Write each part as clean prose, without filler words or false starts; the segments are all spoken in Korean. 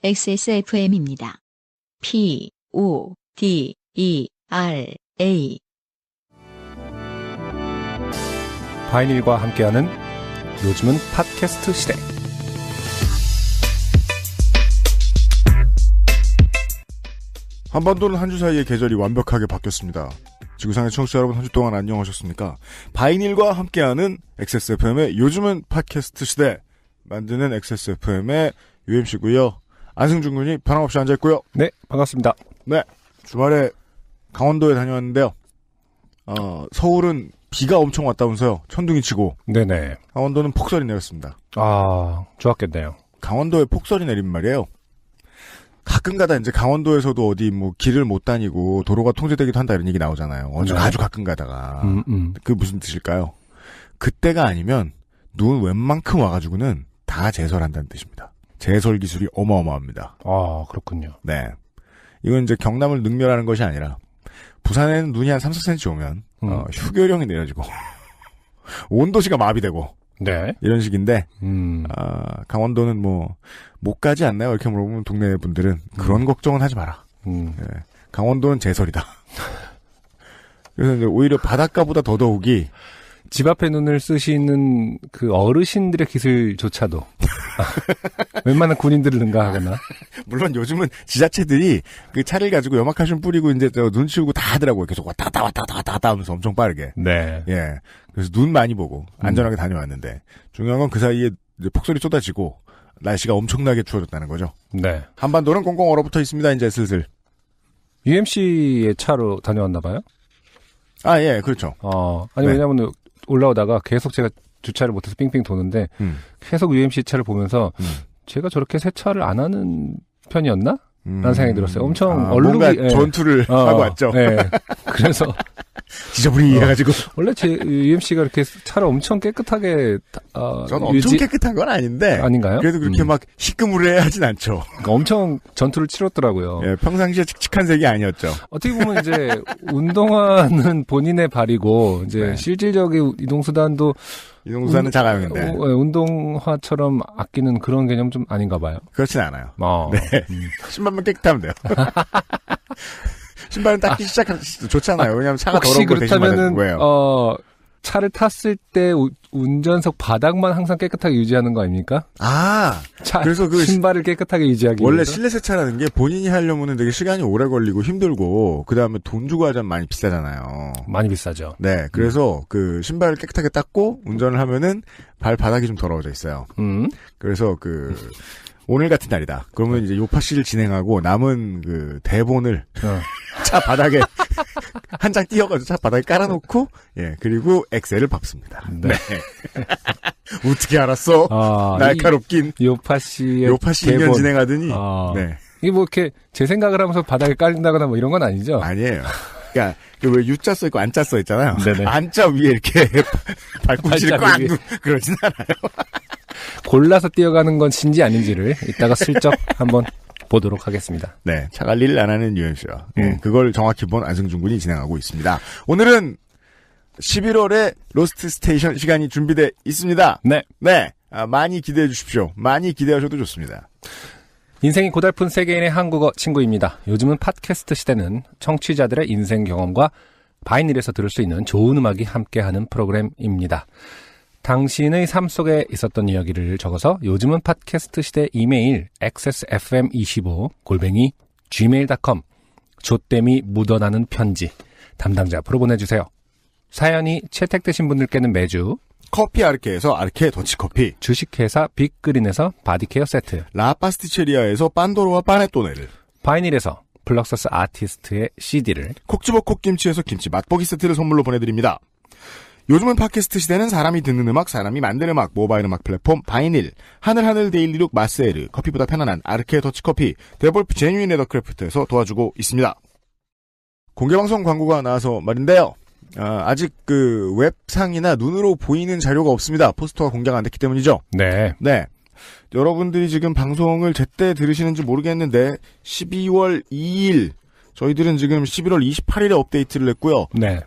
XSFM입니다. PODERA 바이닐과 함께하는 요즘은 팟캐스트 시대. 한반도는 한 주 사이에 계절이 완벽하게 바뀌었습니다. 지구상의 청취자 여러분, 한 주 동안 안녕하셨습니까? 바이닐과 함께하는 XSFM의 요즘은 팟캐스트 시대 만드는 XSFM의 UMC고요. 안승준 군이 변함없이 앉아있고요. 네, 반갑습니다. 네, 주말에 강원도에 다녀왔는데요. 서울은 비가 엄청 왔다면서요. 천둥이 치고. 네네. 강원도는 폭설이 내렸습니다. 아, 좋았겠네요. 강원도에 폭설이 내린 말이에요. 가끔가다 이제 강원도에서도 어디 뭐 길을 못 다니고 도로가 통제되기도 한다 이런 얘기 나오잖아요. 네. 아주 가끔가다가. 그게 무슨 뜻일까요? 그때가 아니면 눈 웬만큼 와가지고는 다 제설한다는 뜻입니다. 제설 기술이 어마어마합니다. 아, 그렇군요. 네. 이건 이제 경남을 능멸하는 것이 아니라 부산에는 눈이 한 3, 4cm 오면 휴교령이 내려지고 온 도시가 마비되고 네. 이런 식인데 강원도는 뭐 못 가지 않나요? 이렇게 물어보면 동네 분들은 그런 걱정은 하지 마라. 네. 강원도는 제설이다. 그래서 이제 오히려 바닷가보다 더더욱이 집 앞에 눈을 쓰시는 그 어르신들의 기술조차도 웬만한 군인들을 능가하거나. 물론 요즘은 지자체들이 그 차를 가지고 염화칼슘 뿌리고 이제 눈 치우고 다 하더라고요. 계속 왔다 갔다 하면서 엄청 빠르게. 네. 예. 그래서 눈 많이 보고 안전하게 다녀왔는데 중요한 건 그 사이에 이제 폭설이 쏟아지고 날씨가 엄청나게 추워졌다는 거죠. 네. 한반도는 꽁꽁 얼어붙어 있습니다. 이제 슬슬. UMC의 차로 다녀왔나 봐요? 아, 예, 그렇죠. 아니, 네. 왜냐면 올라오다가 계속 제가 주차를 못해서 삥삥 도는데 계속 UMC 차를 보면서 제가 저렇게 세차를 안 하는 편이었나? 라는 생각이 들었어요. 엄청 얼룩이. 뭔가 전투를 하고 왔죠. 네. 그래서 지저분해가지고. 원래 제 UMC가 이렇게 차를 엄청 깨끗하게 저는 엄청 깨끗한 건 아닌데. 아닌가요? 그래도 그렇게 막 희끄무레 하진 않죠. 그러니까 엄청 전투를 치렀더라고요. 예, 평상시에 칙칙한 색이 아니었죠. 어떻게 보면 이제 운동화는 본인의 발이고 이제 네. 실질적인 이동수단도 이동수단은 자가용인데. 운동화처럼 아끼는 그런 개념 좀 아닌가 봐요. 그렇진 않아요. 네. 신발만 깨끗하면 돼요. 신발은 닦기 시작하면 좋잖아요. 왜냐하면 차가 더러운 거 대신 맞아요. 왜요? 차를 탔을 때 운전석 바닥만 항상 깨끗하게 유지하는 거 아닙니까? 그래서 그 신발을 깨끗하게 유지하기 원래 위해서? 실내 세차라는 게 본인이 하려면은 되게 시간이 오래 걸리고 힘들고 그 다음에 돈 주고 하자면 많이 비싸잖아요. 많이 비싸죠. 네, 그래서 그 신발을 깨끗하게 닦고 운전을 하면은 발바닥이 좀 더러워져 있어요. 그래서 오늘 같은 날이다. 그러면 이제 요파씨를 진행하고 남은 그 대본을 차 바닥에 한 장 띄어가지고 차 바닥에 깔아놓고 그리고 엑셀을 밟습니다. 네. 어떻게 알았어? 날카롭긴. 요파씨 2년 진행하더니. 네. 이게 뭐 이렇게 제 생각을 하면서 바닥에 깔린다거나 뭐 이런 건 아니죠? 아니에요. 그러니까 왜 U자 써 있고 안자 써 있잖아요. 네네. 안자 위에 이렇게 발꿈치를 꽉 그러진 않아요. 골라서 뛰어가는 건 진지 아닌지를 이따가 슬쩍 한번 보도록 하겠습니다. 네, 차 관리를 안 하는 UMC와 그걸 정확히 본 안승준 군이 진행하고 있습니다. 오늘은 11월에 로스트 스테이션 시간이 준비되어 있습니다. 네. 많이 기대해 주십시오. 많이 기대하셔도 좋습니다. 인생이 고달픈 세계인의 한국어 친구입니다. 요즘은 팟캐스트 시대는 청취자들의 인생 경험과 바이닐에서 들을 수 있는 좋은 음악이 함께하는 프로그램입니다. 당신의 삶 속에 있었던 이야기를 적어서 요즘은 팟캐스트 시대 이메일 xsfm25@gmail.com 조땜이 묻어나는 편지 담당자 앞으로 보내주세요. 사연이 채택되신 분들께는 매주 커피 아르케에서 아르케 더치커피, 주식회사 빅그린에서 바디케어 세트, 라파스티체리아에서 빤도로와 파네토네를, 바이닐에서 플럭서스 아티스트의 CD를, 콕 집어 콕김치에서 김치 맛보기 세트를 선물로 보내드립니다. 요즘은 팟캐스트 시대는 사람이 듣는 음악, 사람이 만드는 음악, 모바일 음악 플랫폼 바이닐, 하늘하늘 데일리룩 마스에르, 커피보다 편안한 아르케 더치커피, 데볼프 제뉴인 레더크래프트에서 도와주고 있습니다. 공개방송 광고가 나와서 말인데요. 아직 그 웹상이나 눈으로 보이는 자료가 없습니다. 포스터가 공개가 안 됐기 때문이죠. 네. 여러분들이 지금 방송을 제때 들으시는지 모르겠는데 12월 2일 저희들은 지금 11월 28일에 업데이트를 했고요. 네.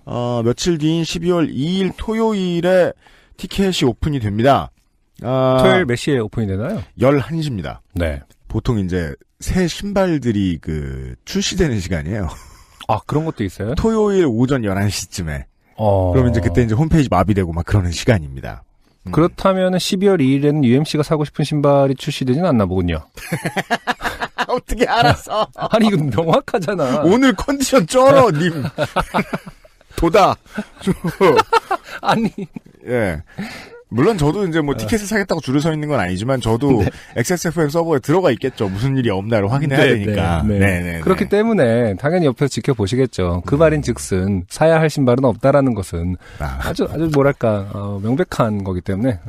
며칠 뒤인 12월 2일 토요일에 티켓이 오픈이 됩니다. 토요일 몇 시에 오픈이 되나요? 11시입니다. 네. 보통 이제 새 신발들이 출시되는 시간이에요. 아, 그런 것도 있어요? 토요일 오전 11시쯤에. 그럼 이제 그때 이제 홈페이지 마비되고 막 그러는 시간입니다. 그렇다면은 12월 2일에는 UMC가 사고 싶은 신발이 출시되진 않나 보군요. 어떻게 알았어? 아니, 이건 명확하잖아. 오늘 컨디션 쩔어, 님. 도다. 아니. 예. 물론 저도 이제 티켓을 사겠다고 줄을 서 있는 건 아니지만 저도 XSFM 서버에 들어가 있겠죠. 무슨 일이 없나를 확인해야 되니까. 네. 그렇기 때문에 당연히 옆에서 지켜보시겠죠. 그 말인 즉슨 사야 할 신발은 없다라는 것은 아주 뭐랄까 명백한 거기 때문에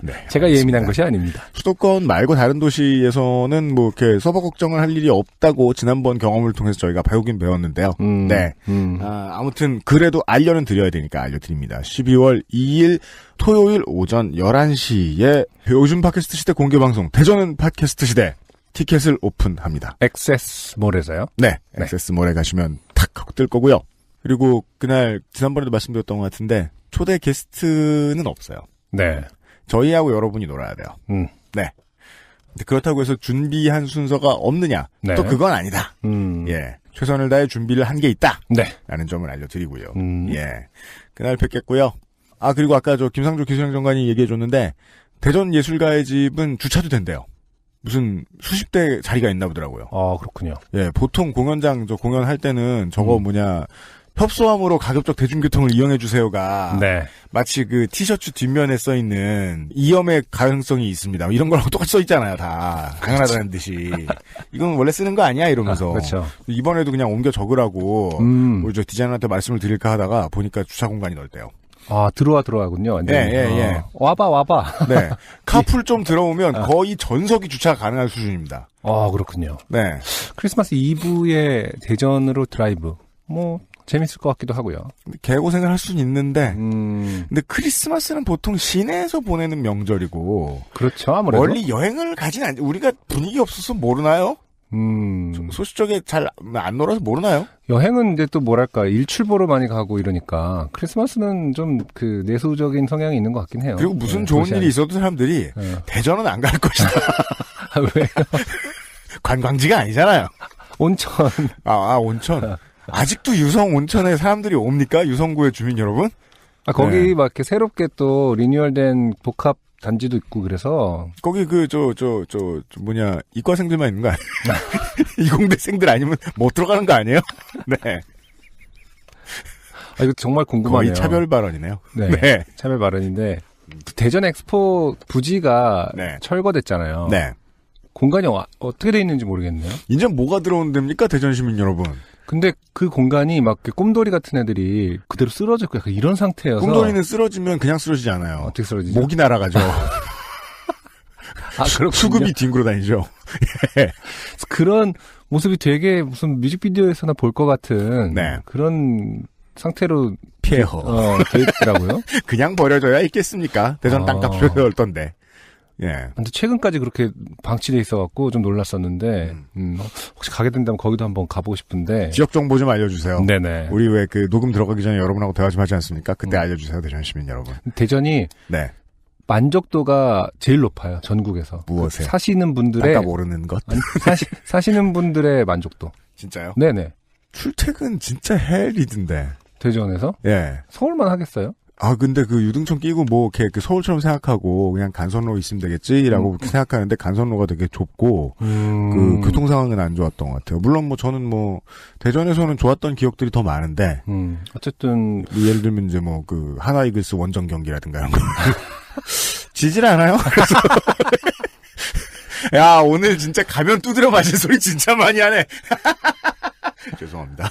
네, 제가 예민한 것이 아닙니다. 수도권 말고 다른 도시에서는 이렇게 서버 걱정을 할 일이 없다고 지난번 경험을 통해서 저희가 배우긴 배웠는데요. 네. 아무튼 그래도 알려는 드려야 되니까 알려드립니다. 12월 2일 토요일 오전 11시에 요즘 팟캐스트 시대 공개방송 대전은 팟캐스트 시대 티켓을 오픈합니다. 액세스몰에서요? 네. 액세스몰에 가시면 탁 하고 뜰 거고요. 그리고 그날 지난번에도 말씀드렸던 것 같은데 초대 게스트는 없어요. 네. 저희하고 여러분이 놀아야 돼요. 네. 근데 그렇다고 해서 준비한 순서가 없느냐? 네. 또 그건 아니다. 예. 최선을 다해 준비를 한 게 있다. 네. 라는 점을 알려드리고요. 예. 그날 뵙겠고요. 아, 그리고 아까 김상조 기술행정관이 얘기해줬는데, 대전 예술가의 집은 주차도 된대요. 무슨 수십 대 자리가 있나 보더라고요. 아, 그렇군요. 예, 보통 공연장, 공연할 때는 저거 협소함으로 가급적 대중교통을 이용해주세요가. 네. 마치 티셔츠 뒷면에 써있는 이염의 가능성이 있습니다. 이런 거랑 똑같이 써있잖아요, 다. 당연하다는 듯이. 이건 원래 쓰는 거 아니야? 이러면서. 그렇죠. 이번에도 그냥 옮겨 적으라고, 우리 저 디자이너한테 말씀을 드릴까 하다가 보니까 주차 공간이 넓대요. 아, 들어와군요. 완전히. 예. 와봐. 네. 카풀 좀 들어오면 거의 전석이 주차 가능한 수준입니다. 아, 그렇군요. 네. 크리스마스 이브에 대전으로 드라이브. 재밌을 것 같기도 하고요. 개고생을 할 수는 있는데, 근데 크리스마스는 보통 시내에서 보내는 명절이고, 그렇죠, 아무래도. 멀리 여행을 가진 않지. 우리가 분위기 없어서 모르나요? 소시적에 잘 안 놀아서 모르나요? 여행은 이제 또 뭐랄까, 일출보러 많이 가고 이러니까, 크리스마스는 좀 내수적인 성향이 있는 것 같긴 해요. 그리고 무슨 좋은 일이 있어도 사람들이, 대전은 안 갈 것이다. 왜요? 관광지가 아니잖아요. 온천. 온천. 아직도 유성 온천에 사람들이 옵니까? 유성구의 주민 여러분? 거기 막 이렇게 새롭게 또 리뉴얼된 복합 단지도 있고 그래서. 거기 이과생들만 있는 거 아니에요? 이공대생들 아니면 못 들어가는 거 아니에요? 네. 이거 정말 궁금하네요. 거의 차별 발언이네요. 네. 차별 발언인데. 대전 엑스포 부지가 철거됐잖아요. 네. 공간이 어떻게 돼 있는지 모르겠네요. 이제 뭐가 들어온 데입니까? 대전 시민 여러분. 근데 그 공간이 막 꼼돌이 같은 애들이 그대로 쓰러져 있고 약간 이런 상태여서. 꼼돌이는 쓰러지면 그냥 쓰러지지 않아요. 어떻게 쓰러지죠? 목이 날아가죠. 수급이 뒹굴어 다니죠. 예. 그런 모습이 되게 무슨 뮤직비디오에서나 볼 것 같은 그런 상태로 폐허 돼 있더라고요. 그냥 버려져야 있겠습니까? 대전 땅값 별로 얼던데. 예. 근데 최근까지 그렇게 방치돼 있어갖고 좀 놀랐었는데, 혹시 가게 된다면 거기도 한번 가보고 싶은데. 지역 정보 좀 알려주세요. 네네. 우리 왜 녹음 들어가기 전에 여러분하고 대화 좀 하지 않습니까? 그때 알려주세요, 대전 시민 여러분. 대전이. 만족도가 제일 높아요, 전국에서. 무엇에? 사시는 분들의. 아까 모르는 것? 아니, 사시는 분들의 만족도. 진짜요? 네네. 출퇴근 진짜 헬이던데. 대전에서? 예. 서울만 하겠어요? 근데 유등촌 끼고 이렇게 서울처럼 생각하고 그냥 간선로 있으면 되겠지라고 생각하는데 간선로가 되게 좁고, 교통 상황은 안 좋았던 것 같아요. 물론 저는 대전에서는 좋았던 기억들이 더 많은데, 어쨌든. 예를 들면 이제 하나 이글스 원정 경기라든가 이런 거. 지질 않아요? 그래서. 야, 오늘 진짜 가면 두드려 맞은 소리 진짜 많이 하네. 죄송합니다.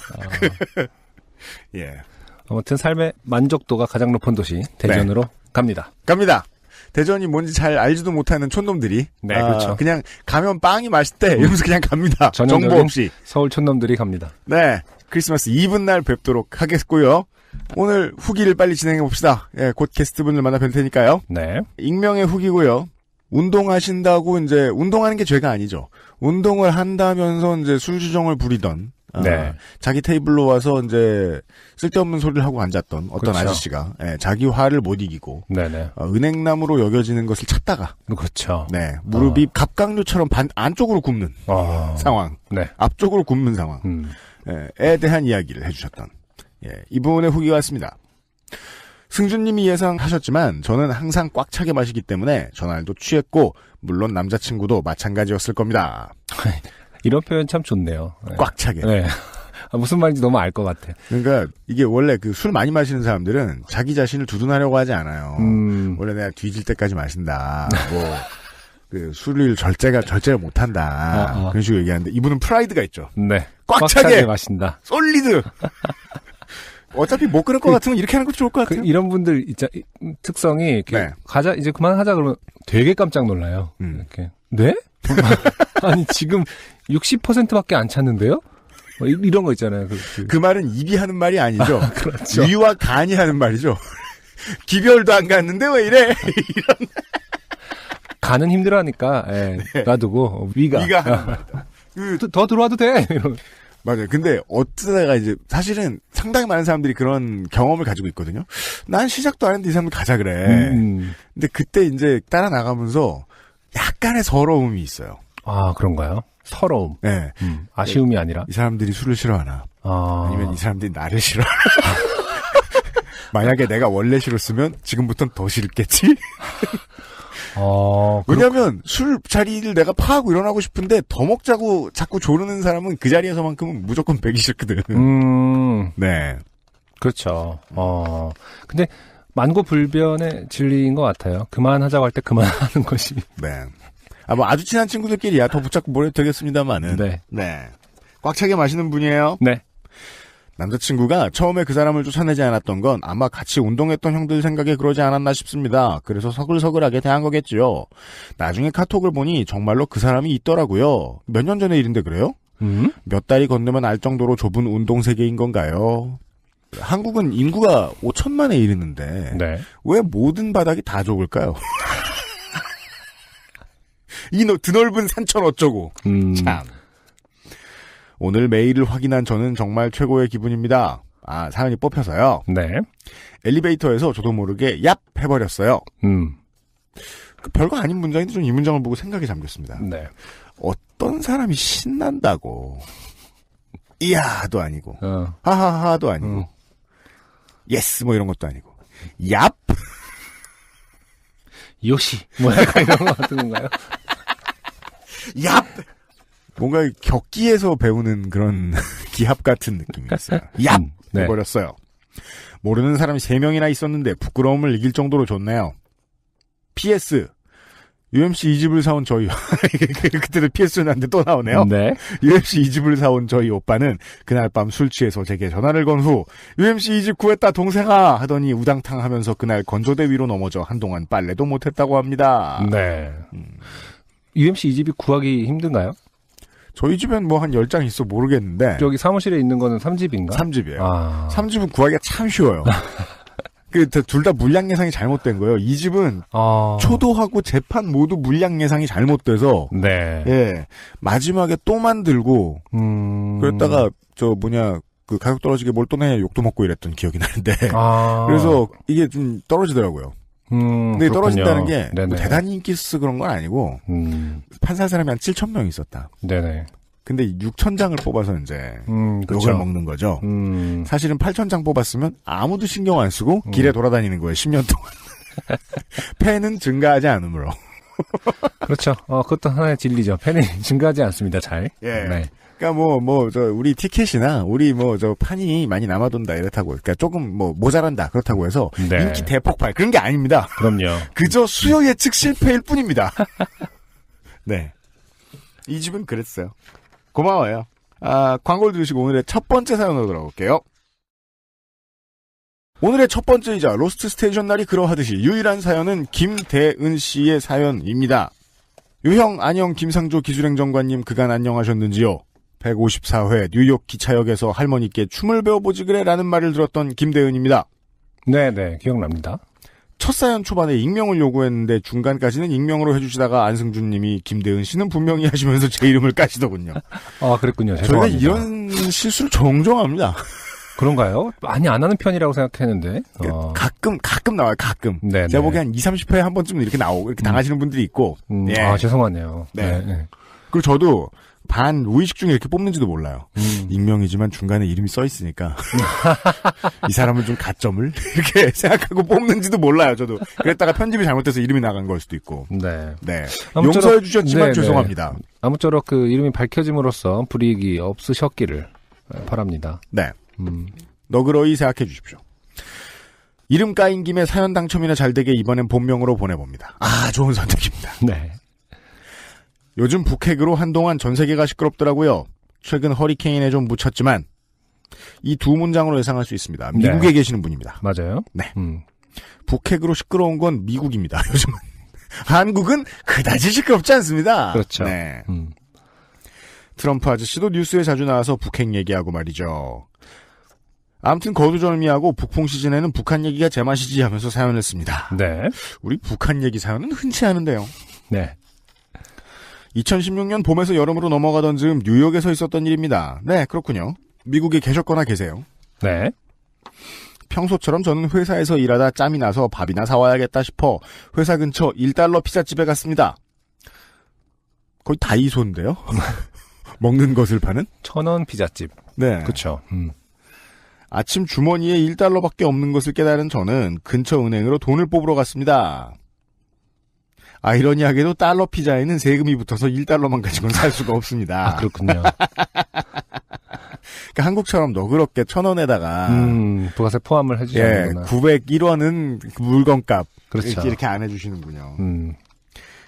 예. 아무튼 삶의 만족도가 가장 높은 도시 대전으로 갑니다. 대전이 뭔지 잘 알지도 못하는 촌놈들이 그렇죠. 그냥 가면 빵이 맛있대 이러면서 그냥 갑니다. 정보 없이 서울 촌놈들이 갑니다. 네, 크리스마스 이브 날 뵙도록 하겠고요. 오늘 후기를 빨리 진행해 봅시다. 예, 곧 게스트분을 만나 뵐 테니까요. 네. 익명의 후기고요. 운동하신다고 이제 운동하는 게 죄가 아니죠. 운동을 한다면서 이제 술주정을 부리던 네. 자기 테이블로 와서 이제 쓸데없는 소리를 하고 앉았던 어떤 그렇죠. 아저씨가 자기 화를 못 이기고 네네. 은행나무로 여겨지는 것을 찾다가 그렇죠. 네 무릎이 갑각류처럼 안쪽으로 굽는 상황, 네. 앞쪽으로 굽는 상황. 에 대한 이야기를 해주셨던 이분의 후기가 왔습니다. 승준님이 예상하셨지만 저는 항상 꽉 차게 마시기 때문에 전날도 취했고 물론 남자친구도 마찬가지였을 겁니다. 이런 표현 참 좋네요. 네. 꽉 차게. 네. 무슨 말인지 너무 알 것 같아. 그러니까 이게 원래 그 술 많이 마시는 사람들은 자기 자신을 두둔하려고 하지 않아요. 원래 내가 뒤질 때까지 마신다. 뭐 그 술을 절제를 못한다. 그런 식으로 얘기하는데 이분은 프라이드가 있죠. 네. 꽉 차게 마신다. 솔리드. 어차피 못 끊을 것 같으면 이렇게 하는 것도 좋을 것 같아요. 이런 분들 특성이 네. 가자 이제 그만하자 그러면 되게 깜짝 놀라요. 이렇게 네? 아니 지금 60%밖에 안 찼는데요? 이런 거 있잖아요. 그 말은 입이 하는 말이 아니죠. 그렇죠. 위와 간이 하는 말이죠. 기별도 안 갔는데 왜 이래? 이런. 간은 힘들어하니까 놔두고 위가 하는 말이다. 더 들어와도 돼. 맞아요. 근데 어쩌다가 이제 사실은 상당히 많은 사람들이 그런 경험을 가지고 있거든요. 난 시작도 안 했는데 이 사람들 가자 그래. 근데 그때 이제 따라 나가면서 약간의 서러움이 있어요. 아 그런가요? 서러움. 네. 아쉬움이 아니라 이 사람들이 술을 싫어하나? 아니면 이 사람들이 나를 싫어하나? 만약에 내가 원래 싫었으면 지금부터는 더 싫겠지? 왜냐면 술 자리를 내가 파하고 일어나고 싶은데 더 먹자고 자꾸 조르는 사람은 그 자리에서만큼은 무조건 배기 싫거든. 네. 그렇죠. 근데 만고불변의 진리인 것 같아요. 그만하자고 할 때 그만하는 것이. 네. 뭐 아주 친한 친구들끼리야 더 붙잡고 뭘 해도 되겠습니다만은. 네. 네. 꽉 차게 마시는 분이에요. 네. 남자친구가 처음에 그 사람을 쫓아내지 않았던 건 아마 같이 운동했던 형들 생각에 그러지 않았나 싶습니다. 그래서 서글서글하게 대한 거겠지요. 나중에 카톡을 보니 정말로 그 사람이 있더라고요. 몇 년 전의 일인데 그래요? 몇 달이 건너면 알 정도로 좁은 운동 세계인 건가요? 한국은 인구가 5천만에 이르는데 네. 왜 모든 바닥이 다 좁을까요? 이 드넓은 산천 어쩌고. 참. 오늘 메일을 확인한 저는 정말 최고의 기분입니다. 사연이 뽑혀서요. 네. 엘리베이터에서 저도 모르게 얍 해버렸어요. 별거 아닌 문장인데 좀 이 문장을 보고 생각이 잠겼습니다. 네. 어떤 사람이 신난다고 이야도 아니고 하하하도 아니고 예스 뭐 이런 것도 아니고 얍 요시 뭐 약간 이런 거 같은 건가요? 얍 뭔가 격기에서 배우는 그런 기합 같은 느낌이 있어요. 얍 네. 해버렸어요. 모르는 사람이 3명이나 있었는데 부끄러움을 이길 정도로 좋네요. PS UMC 2집을 사온 저희 그때도 PS였는데 또 나오네요. 네. UMC 2집을 사온 저희 오빠는 그날 밤 술 취해서 제게 전화를 건 후 UMC 2집 구했다 동생아 하더니 우당탕 하면서 그날 건조대 위로 넘어져 한동안 빨래도 못했다고 합니다. 네. UMC 2집이 구하기 힘든가요? 저희 집엔 뭐 한 10장 있어 모르겠는데 여기 사무실에 있는 거는 3집인가? 3집이에요. 3집은 구하기가 참 쉬워요. 둘 다 물량 예상이 잘못된 거예요. 이 집은 초도하고 재판 모두 물량 예상이 잘못돼서 네. 예 마지막에 또 만들고 그랬다가 그 가격 떨어지게 뭘 또 내냐 욕도 먹고 이랬던 기억이 나는데 그래서 이게 좀 떨어지더라고요. 근데 그렇군요. 떨어진다는 게 뭐 네네. 대단히 인기 있어서 그런 건 아니고 판살 사람이 한 7,000명 있었다. 네네. 근데 6,000장을 뽑아서 이제 그렇죠. 욕을 먹는 거죠. 사실은 8,000장 뽑았으면 아무도 신경 안 쓰고 길에 돌아다니는 거예요. 10년 동안. 팬은 증가하지 않으므로. 그렇죠. 그것도 하나의 진리죠. 팬이 증가하지 않습니다. 잘. 예. 네. 그러니까 우리 티켓이나 우리 판이 많이 남아돈다 이렇다고. 그러니까 조금 모자란다 그렇다고 해서 네. 인기 대폭발 그런 게 아닙니다. 그럼요. 그저 수요 예측 실패일 뿐입니다. 네. 이 집은 그랬어요. 고마워요. 광고를 들으시고 오늘의 첫 번째 사연으로 돌아올게요. 오늘의 첫 번째이자 로스트 스테이션 날이 그러하듯이 유일한 사연은 김대은 씨의 사연입니다. 유형 안녕 김상조 기술행정관님 그간 안녕하셨는지요? 154회 뉴욕 기차역에서 할머니께 춤을 배워보지 그래 라는 말을 들었던 김대은입니다. 네네 기억납니다. 첫 사연 초반에 익명을 요구했는데 중간까지는 익명으로 해주시다가 안승준 님이 김대은 씨는 분명히 하시면서 제 이름을 까시더군요. 아, 그랬군요. 저희가 죄송합니다. 이런 실수를 종종 합니다. 그런가요? 많이 안 하는 편이라고 생각했는데. 가끔 나와요, 가끔. 네네. 제가 보기엔 한 20, 30회에 한 번쯤 이렇게 나오고, 이렇게 당하시는 분들이 있고. 예. 아, 죄송하네요. 네. 네. 그리고 저도 반 무의식 중에 이렇게 뽑는지도 몰라요. 익명이지만 중간에 이름이 써 있으니까. 이 사람은 좀 가점을 이렇게 생각하고 뽑는지도 몰라요, 저도. 그랬다가 편집이 잘못돼서 이름이 나간 걸 수도 있고. 네. 네. 아무쪼록, 용서해 주셨지만 네, 죄송합니다. 네. 아무쪼록 그 이름이 밝혀짐으로써 불이익이 없으셨기를 바랍니다. 네. 너그러이 생각해 주십시오. 이름 까인 김에 사연 당첨이나 잘 되게 이번엔 본명으로 보내봅니다. 아, 좋은 선택입니다. 네. 요즘 북핵으로 한동안 전 세계가 시끄럽더라고요. 최근 허리케인에 좀 묻혔지만 이 두 문장으로 예상할 수 있습니다. 미국에 네. 계시는 분입니다. 맞아요. 네. 북핵으로 시끄러운 건 미국입니다. 요즘은. 한국은 그다지 시끄럽지 않습니다. 그렇죠. 네. 트럼프 아저씨도 뉴스에 자주 나와서 북핵 얘기하고 말이죠. 아무튼 거두절미하고 북풍 시즌에는 북한 얘기가 제맛이지 하면서 사연을 씁니다. 네. 우리 북한 얘기 사연은 흔치 않은데요. 네. 2016년 봄에서 여름으로 넘어가던 즈음 뉴욕에서 있었던 일입니다. 네, 그렇군요. 미국에 계셨거나 계세요. 네. 평소처럼 저는 회사에서 일하다 짬이 나서 밥이나 사와야겠다 싶어 회사 근처 $1 피자집에 갔습니다. 거의 다이소인데요? 먹는 것을 파는? 1,000원 피자집. 네. 그쵸. 아침 주머니에 $1밖에 없는 것을 깨달은 저는 근처 은행으로 돈을 뽑으러 갔습니다. 아이러니하게도 달러 피자에는 세금이 붙어서 $1만 가지고는 살 수가 없습니다. 아, 그렇군요. 그러니까 한국처럼 너그럽게 1,000원에다가 부가세 포함을 해주지 예, 않는구나. 901원은 물건값 그렇죠. 이렇게 안 해주시는군요.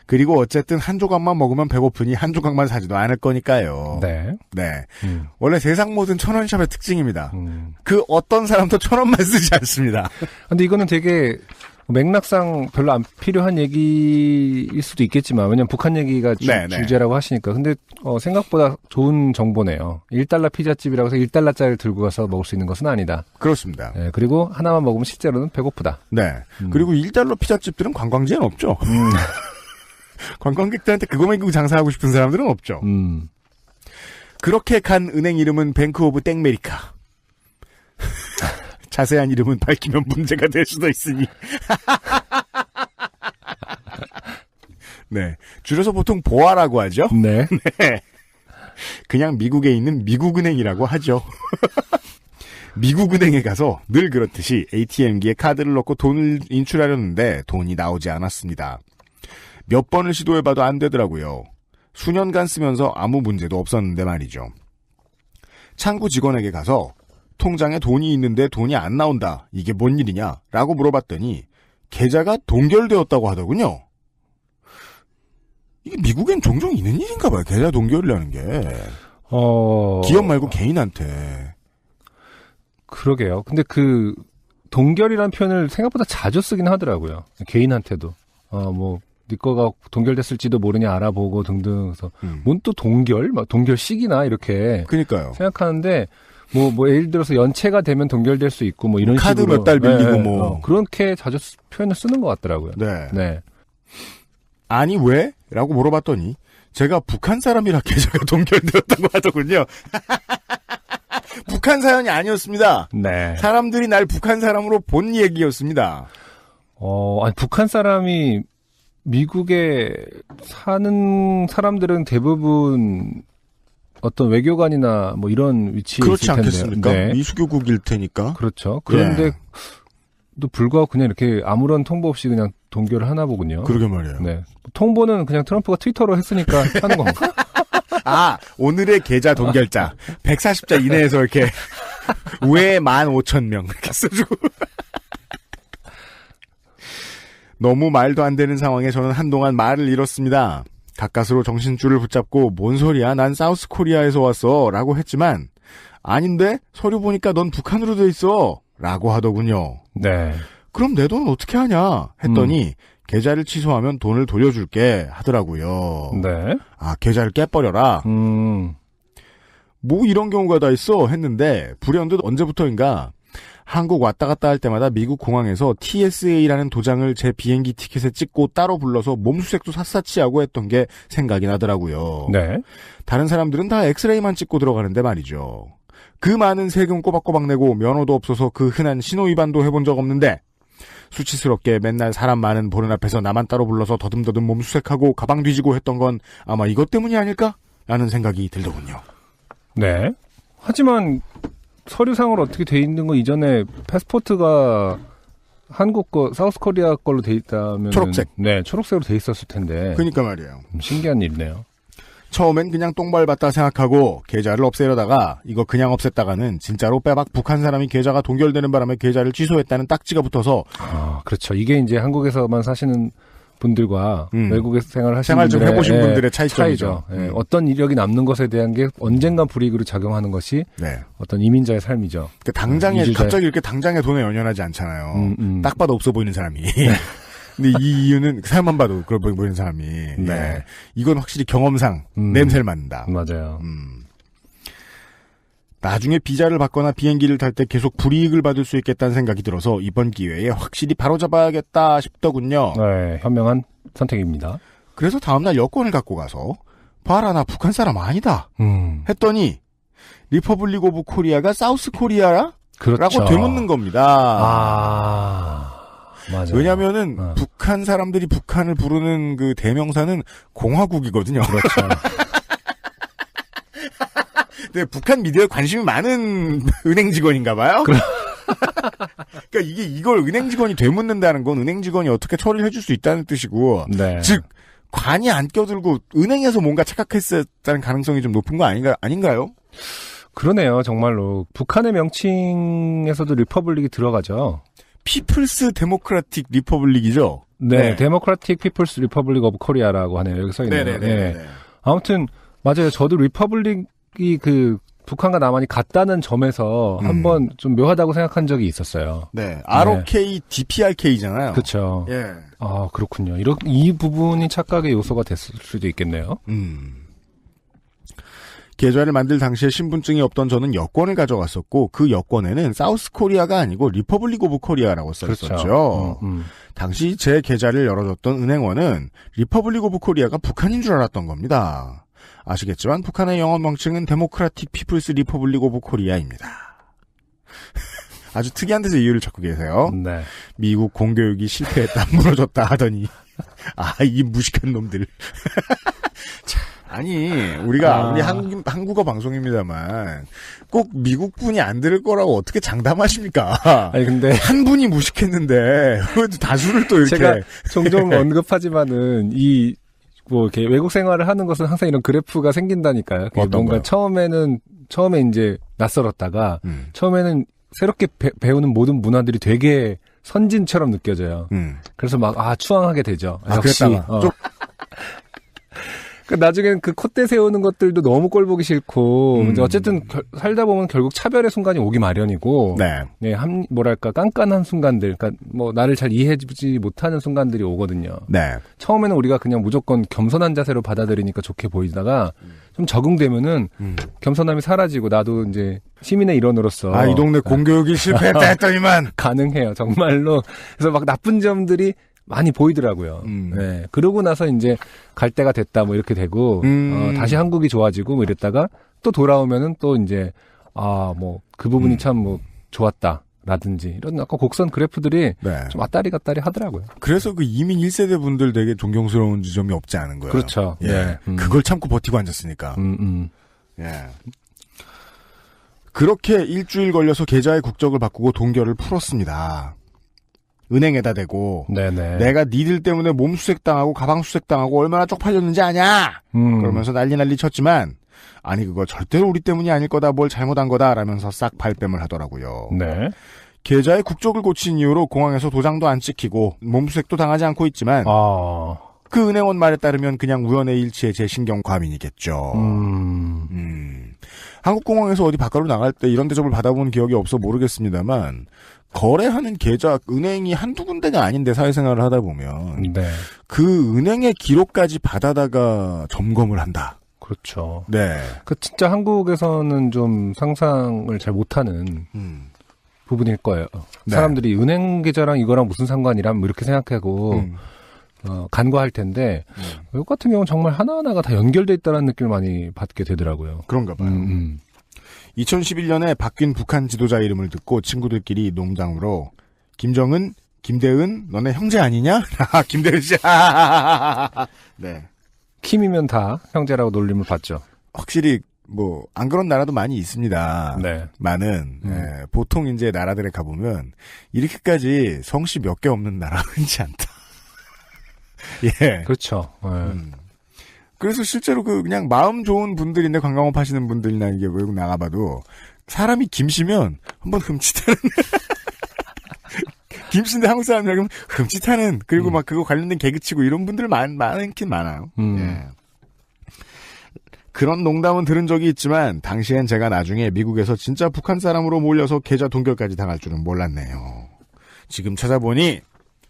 그리고 그리고 어쨌든 한 조각만 먹으면 배고프니 한 조각만 사지도 않을 거니까요. 네. 네. 원래 세상 모든 1,000원샵의 특징입니다. 그 어떤 사람도 1,000원만 쓰지 않습니다. 근데 이거는 되게 맥락상 별로 안 필요한 얘기일 수도 있겠지만, 왜냐면 북한 얘기가 주제라고 하시니까. 근데, 생각보다 좋은 정보네요. $1 피자집이라고 해서 $1짜리를 들고 가서 먹을 수 있는 것은 아니다. 그렇습니다. 네, 그리고 하나만 먹으면 실제로는 배고프다. 네. 그리고 $1 피자집들은 관광지엔 없죠. 관광객들한테 그거 먹이고 장사하고 싶은 사람들은 없죠. 그렇게 간 은행 이름은 뱅크 오브 땡메리카. 자세한 이름은 밝히면 문제가 될 수도 있으니. 네. 줄여서 보통 보아라고 하죠. 네. 네. 그냥 미국에 있는 미국은행이라고 하죠. 미국은행에 가서 늘 그렇듯이 ATM기에 카드를 넣고 돈을 인출하려는데 돈이 나오지 않았습니다. 몇 번을 시도해봐도 안 되더라고요. 수년간 쓰면서 아무 문제도 없었는데 말이죠. 창구 직원에게 가서 통장에 돈이 있는데 돈이 안 나온다. 이게 뭔 일이냐? 라고 물어봤더니 계좌가 동결되었다고 하더군요. 이게 미국엔 종종 있는 일인가 봐요. 계좌 동결이라는 게. 기업 말고 개인한테. 그러게요. 근데 그 동결이라는 표현을 생각보다 자주 쓰긴 하더라고요. 개인한테도. 네 거가 동결됐을지도 모르냐 알아보고 등등. 그래서 뭔 또 동결? 막 동결식이나 이렇게. 그러니까요. 생각하는데 뭐 예를 들어서 연체가 되면 동결될 수 있고 뭐 이런 카드 식으로 몇 달 빌리고 뭐 그렇게 자주 표현을 쓰는 것 같더라고요. 네. 네. 아니 왜? 라고 물어봤더니 제가 북한 사람이라 계좌가 동결되었다고 하더군요. 북한 사연이 아니었습니다. 네. 사람들이 날 북한 사람으로 본 얘기였습니다. 아니 북한 사람이 미국에 사는 사람들은 대부분 어떤 외교관이나 뭐 이런 위치에 그렇지 있을 텐데. 않겠습니까? 네. 미수교국일 테니까. 그렇죠. 그런데 또 불구하고 그냥 이렇게 아무런 통보 없이 그냥 동결을 하나 보군요. 그러게 말이에요. 네. 통보는 그냥 트럼프가 트위터로 했으니까 하는 건가? 아, 오늘의 계좌 동결자 140자 이내에서 이렇게 외 15,000명 이렇게 써주고. 너무 말도 안 되는 상황에 저는 한동안 말을 잃었습니다. 가까스로 정신줄을 붙잡고 뭔 소리야 난 사우스 코리아에서 왔어 라고 했지만 아닌데 서류 보니까 넌 북한으로 돼 있어 라고 하더군요. 네. 그럼 내 돈은 어떻게 하냐 했더니 계좌를 취소하면 돈을 돌려줄게 하더라고요. 네. 아 계좌를 깨버려라. 뭐 이런 경우가 다 있어 했는데 불현듯 언제부터인가 한국 왔다 갔다 할 때마다 미국 공항에서 TSA라는 도장을 제 비행기 티켓에 찍고 따로 불러서 몸수색도 샅샅이 하고 했던 게 생각이 나더라고요. 네. 다른 사람들은 다 엑스레이만 찍고 들어가는데 말이죠. 그 많은 세금 꼬박꼬박 내고 면허도 없어서 그 흔한 신호위반도 해본 적 없는데 수치스럽게 맨날 사람 많은 보는 앞에서 나만 따로 불러서 더듬더듬 몸수색하고 가방 뒤지고 했던 건 아마 이것 때문이 아닐까? 라는 생각이 들더군요. 네. 하지만 서류상으로 어떻게 돼 있는 거 이전에 패스포트가 한국 거 사우스코리아 걸로 돼 있다면 초록색. 네, 초록색으로 돼 있었을 텐데. 그러니까 말이에요. 신기한 일이네요. 처음엔 그냥 똥밟았다 생각하고 계좌를 없애려다가 이거 그냥 없앴다가는 진짜로 빼박 북한 사람이 계좌가 동결되는 바람에 계좌를 취소했다는 딱지가 붙어서 그렇죠. 이게 이제 한국에서만 사시는 분들과 외국에서 생활하시는 생활 좀 분들의, 해보신 분들의 차이죠. 어떤 이력이 남는 것에 대한 게 언젠간 불이익으로 작용하는 것이 어떤 이민자의 삶이죠. 그러니까 당장에 갑자기 이렇게 당장에 돈에 연연하지 않잖아요. 딱 봐도 없어 보이는 사람이. 근데 이 이유는 사람만 봐도 그럴 보이는 사람이. 네. 이건 확실히 경험상 냄새를 맡는다. 맞아요. 나중에 비자를 받거나 비행기를 탈 때 계속 불이익을 받을 수 있겠다는 생각이 들어서 이번 기회에 확실히 바로잡아야겠다 싶더군요. 네, 현명한 선택입니다. 그래서 다음날 여권을 갖고 가서 봐라 나 북한 사람 아니다 했더니 리퍼블릭 오브 코리아가 사우스 코리아라? 그렇죠. 라고 되묻는 겁니다. 맞아요. 왜냐면은 북한 사람들이 북한을 부르는 그 대명사는 공화국이거든요. 그렇죠. 네, 북한 미디어에 관심이 많은 은행 직원인가 봐요. 그러니까 이걸 은행 직원이 되묻는다는 건 은행 직원이 어떻게 처리를 해줄 수 있다는 뜻이고, 네. 즉 관이 안 껴들고 은행에서 뭔가 착각했었다는 가능성이 좀 높은 거 아닌가요? 그러네요, 정말로. 북한의 명칭에서도 리퍼블릭이 들어가죠. 피플스 데모크라틱 리퍼블릭이죠. 네, 데모크라틱 피플스 리퍼블릭 오브 코리아라고 하네요. 여기 써 있네요. 네. 아무튼 맞아요. 저도 리퍼블릭이 그 북한과 남한이 같다는 점에서 한번 좀 묘하다고 생각한 적이 있었어요. 네, ROK, DPRK잖아요. 그렇죠. 예. 아, 그렇군요. 이 부분이 착각의 요소가 됐을 수도 있겠네요. 계좌를 만들 당시에 신분증이 없던 저는 여권을 가져갔었고 그 여권에는 사우스 코리아가 아니고 리퍼블릭 오브 코리아라고 써있었죠. 그렇죠. 당시 제 계좌를 열어줬던 은행원은 리퍼블릭 오브 코리아가 북한인 줄 알았던 겁니다. 아시겠지만 북한의 영어 명칭은 데모크라틱 피플스 리퍼블릭 오브 코리아입니다. 아주 특이한 데서 이유를 찾고 계세요. 네. 미국 공교육이 실패했다 무너졌다 하더니 이 무식한 놈들. 아니 우리 한국어 방송입니다만 꼭 미국 분이 안 들을 거라고 어떻게 장담하십니까? 아니 근데 한 분이 무식했는데 다수를 또 이렇게 제가 종종 언급하지만은 이렇게 외국 생활을 하는 것은 항상 이런 그래프가 생긴다니까요. 뭔가 처음에 이제 낯설었다가 처음에는 새롭게 배우는 모든 문화들이 되게 선진처럼 느껴져요. 그래서 막 추앙하게 되죠. 역시. 나중에는 그 콧대 세우는 것들도 너무 꼴보기 싫고, 이제 어쨌든 살다 보면 결국 차별의 순간이 오기 마련이고, 네, 뭐랄까, 깐깐한 순간들, 그러니까 나를 잘 이해해주지 못하는 순간들이 오거든요. 네. 처음에는 우리가 그냥 무조건 겸손한 자세로 받아들이니까 좋게 보이다가, 좀 적응되면은, 겸손함이 사라지고, 나도 이제 시민의 일원으로서. 이 동네 공교육이 실패했다 했더니만. 가능해요, 정말로. 그래서 막 나쁜 점들이 많이 보이더라고요. 네. 그러고 나서 이제 갈 때가 됐다 이렇게 되고 다시 한국이 좋아지고 이랬다가 또 돌아오면은 또 이제 그 부분이 참 좋았다라든지 이런 아까 곡선 그래프들이 좀 왔다리 갔다리 하더라고요. 그래서 그 이민 1세대 분들 되게 존경스러운 지점이 없지 않은 거예요. 그렇죠. 예. 그걸 참고 버티고 앉았으니까. 예. 그렇게 일주일 걸려서 계좌의 국적을 바꾸고 동결을 풀었습니다. 은행에다 대고 네네. 내가 니들 때문에 몸수색당하고 가방수색당하고 얼마나 쪽팔렸는지 아냐? 그러면서 난리 쳤지만 아니 그거 절대로 우리 때문이 아닐 거다 뭘 잘못한 거다 라면서 싹 발뺌을 하더라고요. 네. 계좌의 국적을 고친 이후로 공항에서 도장도 안 찍히고 몸수색도 당하지 않고 있지만 그 은행원 말에 따르면 그냥 우연의 일치의 제 신경과민이겠죠. 한국 공항에서 어디 바깥으로 나갈 때 이런 대접을 받아본 기억이 없어 모르겠습니다만 거래하는 계좌 은행이 한두 군데가 아닌데 사회생활을 하다 보면 그 은행의 기록까지 받아다가 점검을 한다. 그렇죠. 네. 진짜 한국에서는 좀 상상을 잘 못하는 부분일 거예요. 네. 사람들이 은행 계좌랑 이거랑 무슨 상관이란 뭐 이렇게 생각하고 간과할 텐데 이것 같은 경우는 정말 하나하나가 다 연결돼 있다는 느낌을 많이 받게 되더라고요. 그런가 봐요. 2011년에 바뀐 북한 지도자 이름을 듣고 친구들끼리 농담으로 김정은, 김대은, 너네 형제 아니냐? 김대은 씨. 네. 킴이면 다 형제라고 놀림을 받죠. 확실히 뭐 안 그런 나라도 많이 있습니다. 네. 많은 보통 이제 나라들에 가보면 이렇게까지 성씨 몇 개 없는 나라 흔치 않다. 예. 그렇죠. 그래서 실제로 그냥 마음 좋은 분들인데 관광업 하시는 분들이나 이게 외국 나가봐도 사람이 김씨면 한번 흠칫하는 김씨인데 한국 사람이라면 흠칫하는 그리고 막 그거 관련된 개그치고 이런 분들 많긴 많아요. 예. 그런 농담은 들은 적이 있지만 당시엔 제가 나중에 미국에서 진짜 북한 사람으로 몰려서 계좌 동결까지 당할 줄은 몰랐네요. 지금 찾아보니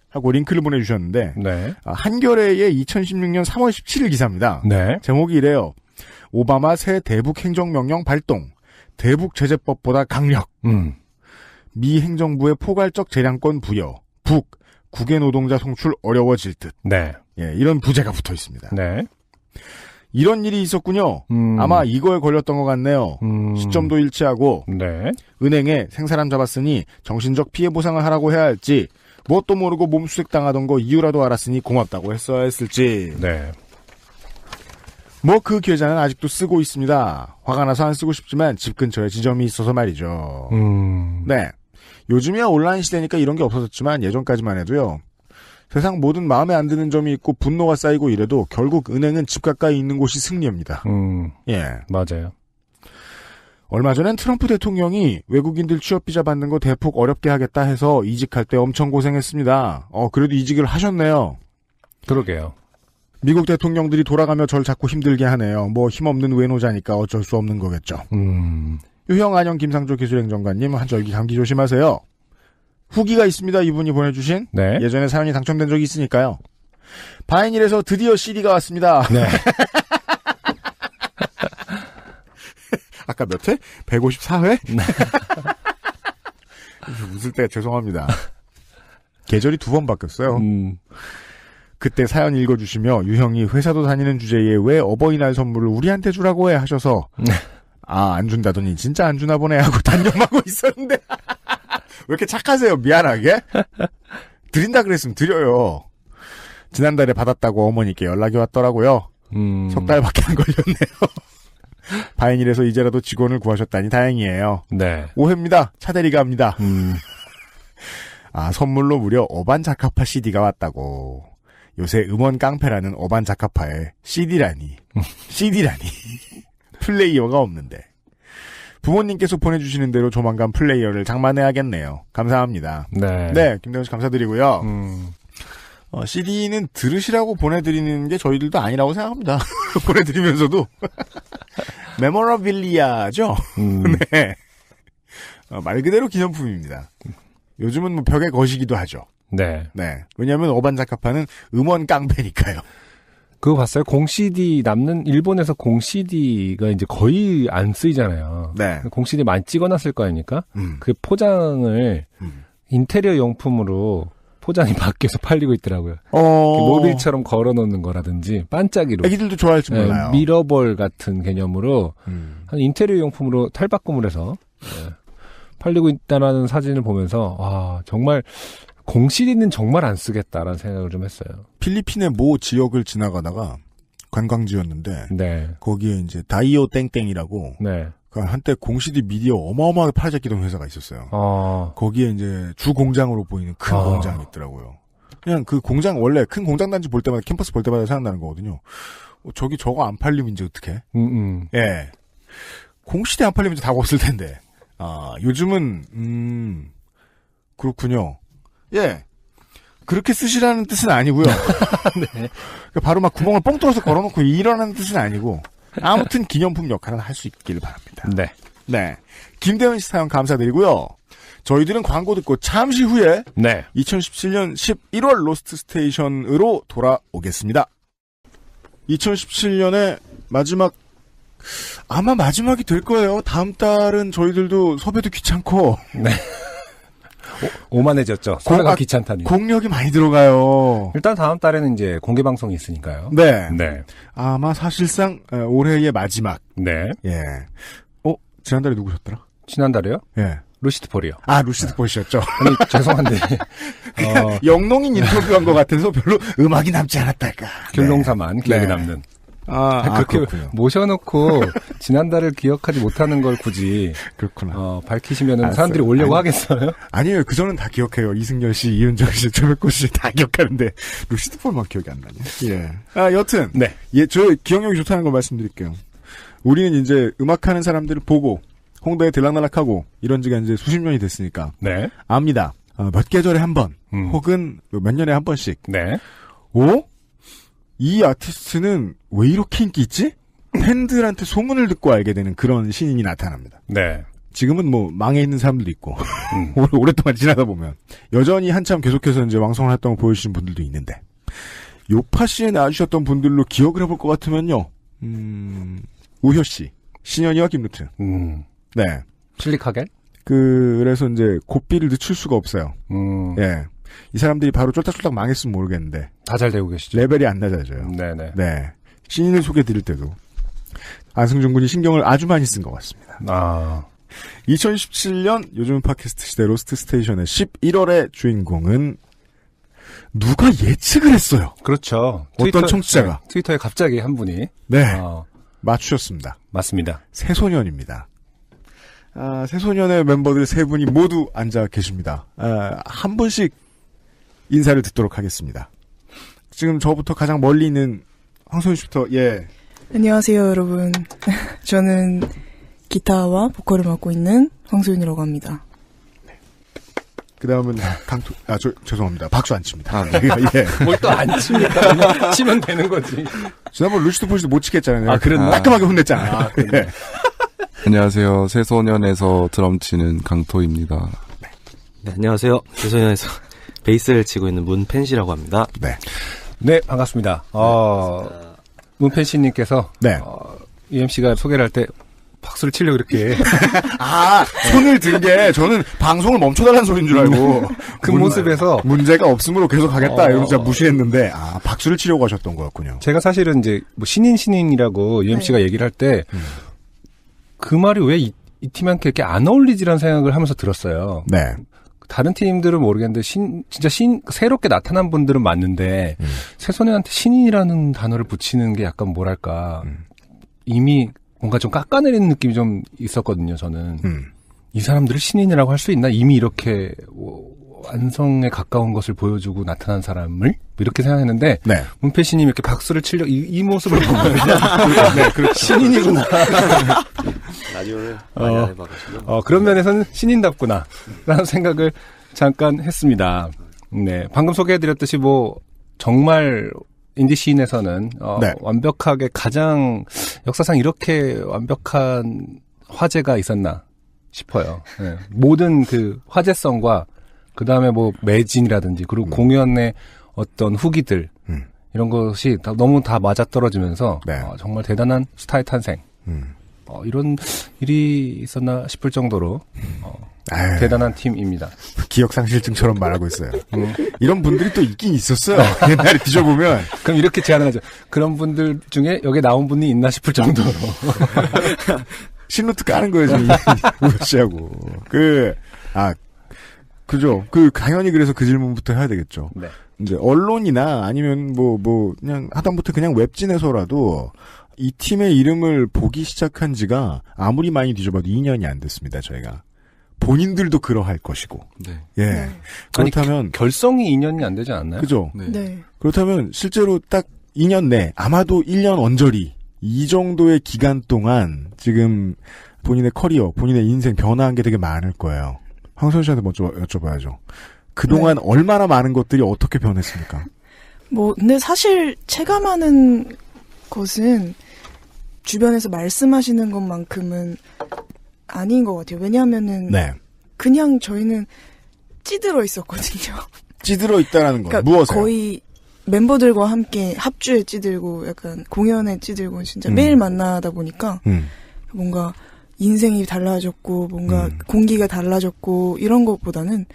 하고 링크를 보내주셨는데 네. 한겨레의 2016년 3월 17일 기사입니다. 네. 제목이 이래요. 오바마 새 대북 행정명령 발동. 대북 제재법보다 강력. 미 행정부의 포괄적 재량권 부여. 국외 노동자 송출 어려워질 듯. 네. 예, 이런 부제가 붙어 있습니다. 네. 이런 일이 있었군요. 아마 이거에 걸렸던 것 같네요. 시점도 일치하고 네. 은행에 생사람 잡았으니 정신적 피해 보상을 하라고 해야 할지 뭣도 모르고 몸수색 당하던 거 이유라도 알았으니 고맙다고 했어야 했을지. 네. 뭐 그 계좌는 아직도 쓰고 있습니다. 화가 나서 안 쓰고 싶지만 집 근처에 지점이 있어서 말이죠. 네. 요즘이야 온라인 시대니까 이런 게 없어졌지만 예전까지만 해도요. 세상 모든 마음에 안 드는 점이 있고 분노가 쌓이고 이래도 결국 은행은 집 가까이 있는 곳이 승리입니다. 예. 맞아요. 얼마 전엔 트럼프 대통령이 외국인들 취업비자 받는 거 대폭 어렵게 하겠다 해서 이직할 때 엄청 고생했습니다. 그래도 이직을 하셨네요. 그러게요. 미국 대통령들이 돌아가며 절 자꾸 힘들게 하네요. 뭐 힘없는 외노자니까 어쩔 수 없는 거겠죠. 유형 안녕 김상조 기술행정관님 한절기 감기 조심하세요. 후기가 있습니다. 이분이 보내주신. 네. 예전에 사연이 당첨된 적이 있으니까요. 바이닐에서 드디어 CD가 왔습니다. 네. 아까 몇 회? 154회? 네. 웃을 때 죄송합니다. 계절이 2번 바뀌었어요. 그때 사연 읽어주시며 유형이 회사도 다니는 주제에 왜 어버이날 선물을 우리한테 주라고 해 하셔서 안 준다더니 진짜 안 주나 보네 하고 단념하고 있었는데 왜 이렇게 착하세요? 미안하게? 드린다 그랬으면 드려요. 지난달에 받았다고 어머니께 연락이 왔더라고요. 석 달밖에 안 걸렸네요. 바이닐에서 이제라도 직원을 구하셨다니 다행이에요. 네. 오해입니다. 차대리가 합니다. 선물로 무려 어반자카파 CD가 왔다고. 요새 음원 깡패라는 어반자카파에 CD라니 플레이어가 없는데 부모님께서 보내주시는 대로 조만간 플레이어를 장만해야겠네요. 감사합니다. 네. 네, 김대현 씨 감사드리고요. CD는 들으시라고 보내드리는 게 저희들도 아니라고 생각합니다. 보내드리면서도 메모라빌리아죠. 네. 말 그대로 기념품입니다. 요즘은 뭐 벽에 거시기도 하죠. 네. 네. 왜냐하면 어반자카파는 음원 깡패니까요. 그거 봤어요? 공 CD 남는 일본에서 공 CD가 이제 거의 안 쓰이잖아요. 네. 공 CD 많이 찍어놨을 거 아닙니까? 그 포장을 인테리어 용품으로 포장이 바뀌어서 팔리고 있더라고요. 모빌처럼 걸어놓는 거라든지 반짝이로. 애기들도 좋아할지 몰라요. 미러볼 같은 개념으로 한 인테리어 용품으로 탈바꿈을 해서 팔리고 있다는 사진을 보면서 와 정말 공 CD는 정말 안 쓰겠다라는 생각을 좀 했어요. 필리핀의 모 지역을 지나가다가 관광지였는데 네. 거기에 이제 다이오 땡땡이라고 네. 한때 공 CD 미디어 어마어마하게 팔아잡기던 회사가 있었어요. 거기에 이제 주 공장으로 보이는 큰 공장이 있더라고요. 그냥 그 공장 원래 큰 공장 단지 볼 때마다 캠퍼스 볼 때마다 생각나는 거거든요. 저기 저거 안 팔리면 이제 어떡해? 예. 공 CD 안 팔리면 이제 다 없을 텐데. 요즘은 그렇군요. 예. 그렇게 쓰시라는 뜻은 아니고요. 네. 바로 막 구멍을 뻥 뚫어서 걸어놓고 이러라는 뜻은 아니고 아무튼 기념품 역할은 할 수 있기를 바랍니다. 네. 네. 김대현 씨 사연 감사드리고요. 저희들은 광고 듣고 잠시 후에 네. 2017년 11월 로스트 스테이션으로 돌아오겠습니다. 2017년의 마지막 아마 마지막이 될 거예요. 다음 달은 저희들도 섭외도 귀찮고 네. 오만해졌죠. 섭외가 귀찮다니. 공력이 많이 들어가요. 일단 다음 달에는 이제 공개 방송이 있으니까요. 네. 네. 아마 사실상 올해의 마지막. 네. 예. 지난달에 누구셨더라? 지난달에요? 예. 루시드 폴이요. 루시드 폴이셨죠. 아니, 죄송한데. 영농인 인터뷰한 것 같아서 별로 음악이 남지 않았달까. 귤농사만 네. 기억에 남는. 그렇게 그렇군요. 모셔놓고 지난달을 기억하지 못하는 걸 굳이 그렇구나. 밝히시면은 사람들이 오려고 하겠어요? 아니에요. 그 전은 다 기억해요. 이승열 씨, 이은정 씨, 조백호 씨 다 기억하는데 루시드 폴만 기억이 안 나네. 예. 여튼 네. 저 기억력이 좋다는 걸 말씀드릴게요. 우리는 이제 음악하는 사람들을 보고 홍대에 들락날락하고 이런 지가 이제 수십 년이 됐으니까 네. 압니다. 몇 계절에 한 번, 혹은 몇 년에 한 번씩. 네. 이 아티스트는 왜 이렇게 인기 있지? 팬들한테 소문을 듣고 알게 되는 그런 신인이 나타납니다. 네. 지금은 뭐 망해 있는 사람들도 있고 오랫동안 지나다 보면 여전히 한참 계속해서 이제 왕성한 활동을 보여주신 분들도 있는데 요파 씨에 나와주셨던 분들로 기억을 해볼 것 같으면요. 우효 씨, 신현이와 김루트. 네. 실리카겔? 그래서 이제 고삐를 늦출 수가 없어요. 예. 이 사람들이 바로 쫄딱쫄딱 망했으면 모르겠는데. 다 잘 되고 계시죠. 레벨이 안 낮아져요. 네네. 네. 신인을 소개드릴 때도 안승준 군이 신경을 아주 많이 쓴 것 같습니다. 2017년 요즘 팟캐스트 시대 로스트 스테이션의 11월의 주인공은 누가 예측을 했어요. 그렇죠. 어떤 청취자가. 트위터에 갑자기 한 분이. 네. 맞추셨습니다. 맞습니다. 새소년입니다. 새소년의 멤버들 세 분이 모두 앉아 계십니다. 한 분씩 인사를 듣도록 하겠습니다. 지금 저부터 가장 멀리 있는 황소윤 씨부터, 예. 안녕하세요, 여러분. 저는 기타와 보컬을 맡고 있는 황소윤이라고 합니다. 네. 그 다음은 죄송합니다. 박수 안 칩니다. 네. 예. 뭘 또 안 칩니까? 치면 되는 거지. 지난번 루시드 폴씨도 못 치겠잖아요. 그랬나? 깔끔하게 혼냈잖아요. 네. 안녕하세요. 새소년에서 드럼 치는 강토입니다. 네, 안녕하세요. 새소년에서 베이스를 치고 있는 문펜씨라고 합니다. 네. 네, 반갑습니다. 문펜씨님께서 네. UMC가 소개를 할 때 박수를 치려고 이렇게 손을 든 게 저는 방송을 멈춰달라는 소리인 줄 알고 그 모습에서 문제가 없으므로 계속 가겠다 이러면서 무시했는데 박수를 치려고 하셨던 거였군요. 제가 사실은 이제 뭐 신인이라고 UMC가 얘기를 할 때 그 말이 왜 이 팀한테 이렇게 안 어울리지라는 생각을 하면서 들었어요. 네. 다른 팀들은 모르겠는데 진짜 새롭게 나타난 분들은 맞는데 새소년한테 신인이라는 단어를 붙이는 게 약간 뭐랄까 이미 뭔가 좀 깎아내리는 느낌이 좀 있었거든요. 저는 이 사람들을 신인이라고 할 수 있나? 이미 이렇게 완성에 가까운 것을 보여주고 나타난 사람을 이렇게 생각했는데 네. 문패씨님이 이렇게 박수를 치려 이 모습을 보면 네, 그렇죠. 신인이구나. 라디오를 많이 안 해봐가지고. 그런 면에서는 신인답구나 라는 생각을 잠깐 했습니다. 네, 방금 소개해드렸듯이 뭐 정말 인디 시인에서는 네. 완벽하게 가장 역사상 이렇게 완벽한 화제가 있었나 싶어요. 네. 모든 그 화제성과 그 다음에 뭐 매진이라든지 그리고 공연의 어떤 후기들 이런 것이 너무 다 맞아떨어지면서 네. 정말 대단한 스타의 탄생. 이런 일이 있었나 싶을 정도로 대단한 팀입니다. 기억상실증처럼 말하고 있어요. 이런 분들이 또 있긴 있었어요. 옛날에 뒤져보면. 그럼 이렇게 제안을 하죠. 그런 분들 중에 여기 나온 분이 있나 싶을 정도로. 신루트 까는 거예요, 지금. 우씨하고. 그죠. 당연히 그래서 그 질문부터 해야 되겠죠. 네. 이제 언론이나 아니면 그냥 하다못해 그냥 웹진에서라도 이 팀의 이름을 보기 시작한 지가 아무리 많이 뒤져봐도 2년이 안 됐습니다, 저희가. 본인들도 그러할 것이고. 네. 예. 네. 그렇다면. 결성이 2년이 안 되지 않나요? 그죠. 네. 네. 그렇다면 실제로 딱 2년 내, 아마도 1년 언저리, 이 정도의 기간 동안 지금 본인의 커리어, 본인의 인생 변화한 게 되게 많을 거예요. 황소연 씨한테 먼저 여쭤봐야죠. 그동안 네. 얼마나 많은 것들이 어떻게 변했습니까? 근데 사실 체감하는 것은 주변에서 말씀하시는 것만큼은 아닌 것 같아요. 왜냐하면은 네. 그냥 저희는 찌들어 있었거든요. 찌들어 있다라는 건 그러니까 무엇에? 거의 멤버들과 함께 합주에 찌들고 약간 공연에 찌들고 진짜 매일 만나다 보니까 뭔가 인생이 달라졌고 뭔가 공기가 달라졌고 이런 것보다는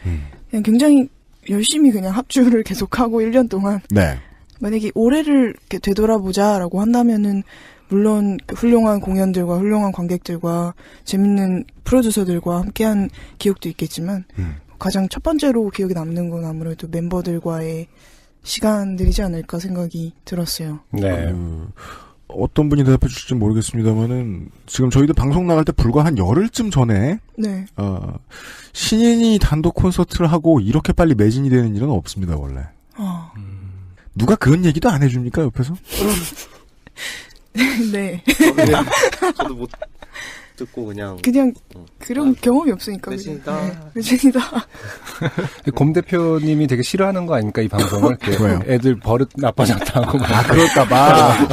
그냥 굉장히 열심히 그냥 합주를 계속하고 1년 동안 네. 만약에 올해를 이렇게 되돌아보자라고 한다면은 물론 그 훌륭한 공연들과 훌륭한 관객들과 재밌는 프로듀서들과 함께한 기억도 있겠지만 가장 첫 번째로 기억에 남는 건 아무래도 멤버들과의 시간들이지 않을까 생각이 들었어요. 네. 어떤 분이 대답해 주실지 모르겠습니다만은 지금 저희도 방송 나갈 때 불과 한 열흘쯤 전에 네. 신인이 단독 콘서트를 하고 이렇게 빨리 매진이 되는 일은 없습니다 원래. 누가 그런 얘기도 안 해줍니까 옆에서? 네. 저도 못 듣고 그냥 그런 경험이 없으니까. 매진이다. 네, 매진이다. 곰 대표님이 되게 싫어하는 거 아닙니까 이 방송을? 왜요? 애들 버릇 나빠졌다고. 그럴까봐.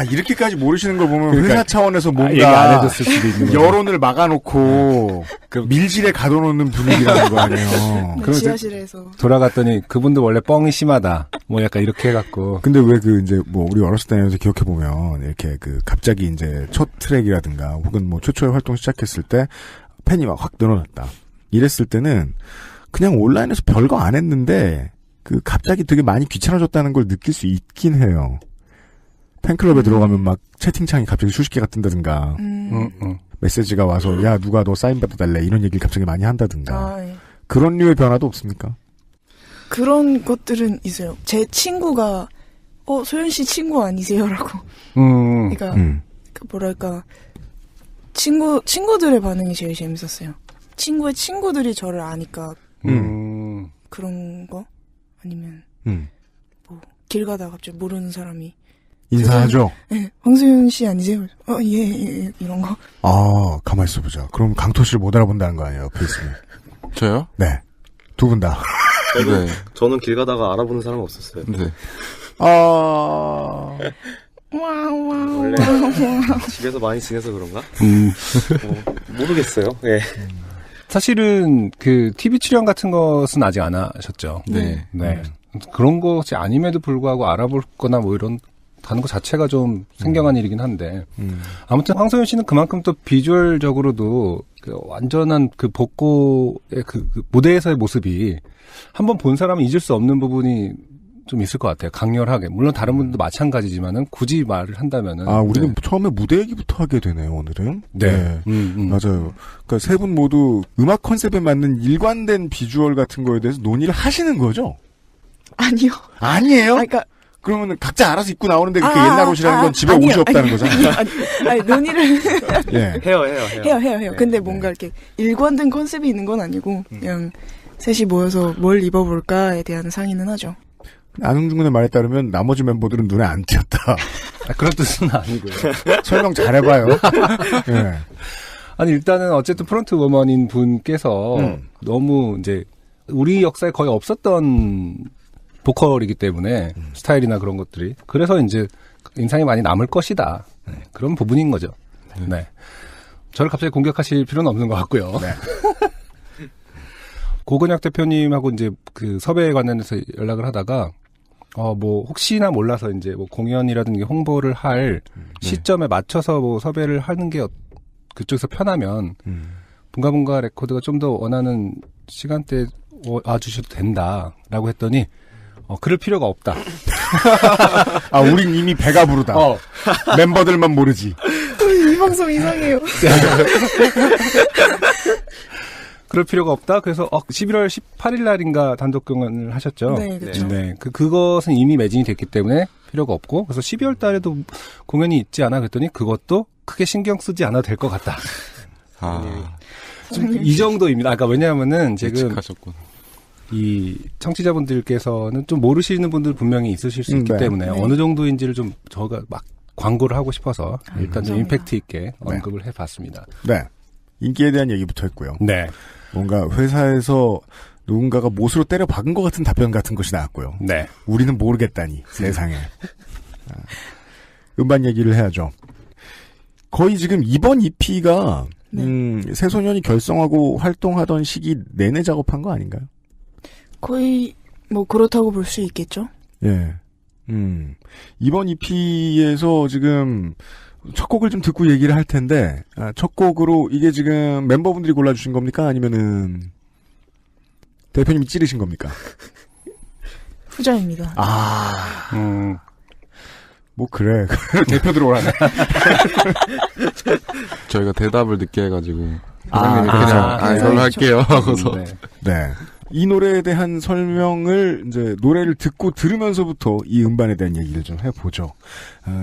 이렇게까지 모르시는 걸 보면 그러니까, 회사 차원에서 뭔가 얘기 안 해줬을 수도 있는 거죠. 여론을 막아놓고 밀실에 가둬놓는 분위기라는 거 아니에요. 네, 지하실에서. 돌아갔더니 그분도 원래 뻥이 심하다. 뭐 약간 이렇게 해갖고. 근데 왜 우리 어렸을 때에서 기억해보면 이렇게 갑자기 이제 첫 트랙이라든가 혹은 뭐 최초의 활동 시작했을 때 팬이 막 확 늘어났다. 이랬을 때는 그냥 온라인에서 별거 안 했는데 갑자기 되게 많이 귀찮아졌다는 걸 느낄 수 있긴 해요. 팬클럽에 들어가면 막 채팅창이 갑자기 수십 개가 뜬다든가 메시지가 와서 야 누가 너 사인 받아달래 이런 얘기를 갑자기 많이 한다든가 네. 그런 류의 변화도 없습니까? 그런 것들은 있어요. 제 친구가 소연 씨 친구 아니세요라고. 그러니까 뭐랄까 친구들의 반응이 제일 재밌었어요. 친구의 친구들이 저를 아니까 그런 거 아니면 뭐 길 가다가 갑자기 모르는 사람이 인사하죠. 네, 황소연 씨 아니세요? 예, 이런 거. 가만 있어보자. 그럼 강토 씨를 못 알아본다는 거 아니에요, 옆에 있으면. 저요? 네. 두 분 다. 네. 저는 길 가다가 알아보는 사람 없었어요. 네. 원래 집에서 많이 지내서 그런가? 모르겠어요. 예. 사실은 TV 출연 같은 것은 아직 안 하셨죠. 네. 네. 그런 것이 아님에도 불구하고 알아볼 거나 뭐 이런 다는 것 자체가 좀 생경한 일이긴 한데. 아무튼 황소연 씨는 그만큼 또 비주얼적으로도 완전한 복고의 무대에서의 모습이 한번 본 사람은 잊을 수 없는 부분이 좀 있을 것 같아요. 강렬하게. 물론 다른 분들도 마찬가지지만은 굳이 말을 한다면은. 우리는 처음에 무대 얘기부터 하게 되네요, 오늘은. 네. 맞아요. 그러니까 세 분 모두 음악 컨셉에 맞는 일관된 비주얼 같은 거에 대해서 논의를 하시는 거죠? 아니요. 아니에요? 그러니까 그러면 각자 알아서 입고 나오는데 그렇게 옛날 옷이라는 건 집에 아니요, 옷이 없다는 거잖아요. 아니, 논의를. 예. 해요. 근데 뭔가 이렇게 일관된 컨셉이 있는 건 아니고, 그냥 셋이 모여서 뭘 입어볼까에 대한 상의는 하죠. 안흥준 군의 말에 따르면 나머지 멤버들은 눈에 안 띄었다. 그런 뜻은 아니고요. 설명 잘해봐요. 예. 아니, 일단은 어쨌든 프론트 워먼인 분께서 너무 이제 우리 역사에 거의 없었던 보컬이기 때문에 스타일이나 그런 것들이. 그래서 이제 인상이 많이 남을 것이다. 네, 그런 부분인 거죠. 네. 저를 갑자기 공격하실 필요는 없는 것 같고요. 네. 고건혁 대표님하고 이제 섭외에 관련해서 연락을 하다가 뭐 혹시나 몰라서 이제 뭐 공연이라든지 홍보를 할 시점에 맞춰서 뭐 섭외를 하는 게 그쪽에서 편하면 bunga 레코드가 좀 더 원하는 시간대에 와주셔도 된다라고 했더니 그럴 필요가 없다. 우린 이미 배가 부르다. 멤버들만 모르지. 이 방송 이상해요. 그럴 필요가 없다. 그래서 11월 18일 날인가 단독 공연을 하셨죠. 네, 그렇죠. 네, 그것은 이미 매진이 됐기 때문에 필요가 없고, 그래서 12월 달에도 공연이 있지 않아 그랬더니 그것도 크게 신경 쓰지 않아도 될 것 같다. 좀 이 정도입니다. 그러니까 왜냐하면은 지금 예측하셨군. 이 청취자분들께서는 좀 모르시는 분들 분명히 있으실 수 있기 때문에 어느 정도인지를 좀 저가 막 광고를 하고 싶어서 일단 좀 임팩트 있게 언급을 해봤습니다. 네. 인기에 대한 얘기부터 했고요. 네. 뭔가 회사에서 누군가가 못으로 때려 박은 것 같은 답변 같은 것이 나왔고요. 네. 우리는 모르겠다니 세상에. 음반 얘기를 해야죠. 거의 지금 이번 EP가 새소년이 결성하고 활동하던 시기 내내 작업한 거 아닌가요? 거의 뭐 그렇다고 볼 수 있겠죠. 예. 이번 EP에서 지금 첫 곡을 좀 듣고 얘기를 할 텐데 첫 곡으로 이게 지금 멤버분들이 골라주신 겁니까? 아니면은 대표님이 찌르신 겁니까? 후자입니다. 뭐 그래. 대표 들어오라네. 저희가 대답을 늦게 해가지고 그냥 이걸로 할게요 하고서 네. 이 노래에 대한 설명을 이제 노래를 듣고 들으면서부터 이 음반에 대한 얘기를 좀 해보죠.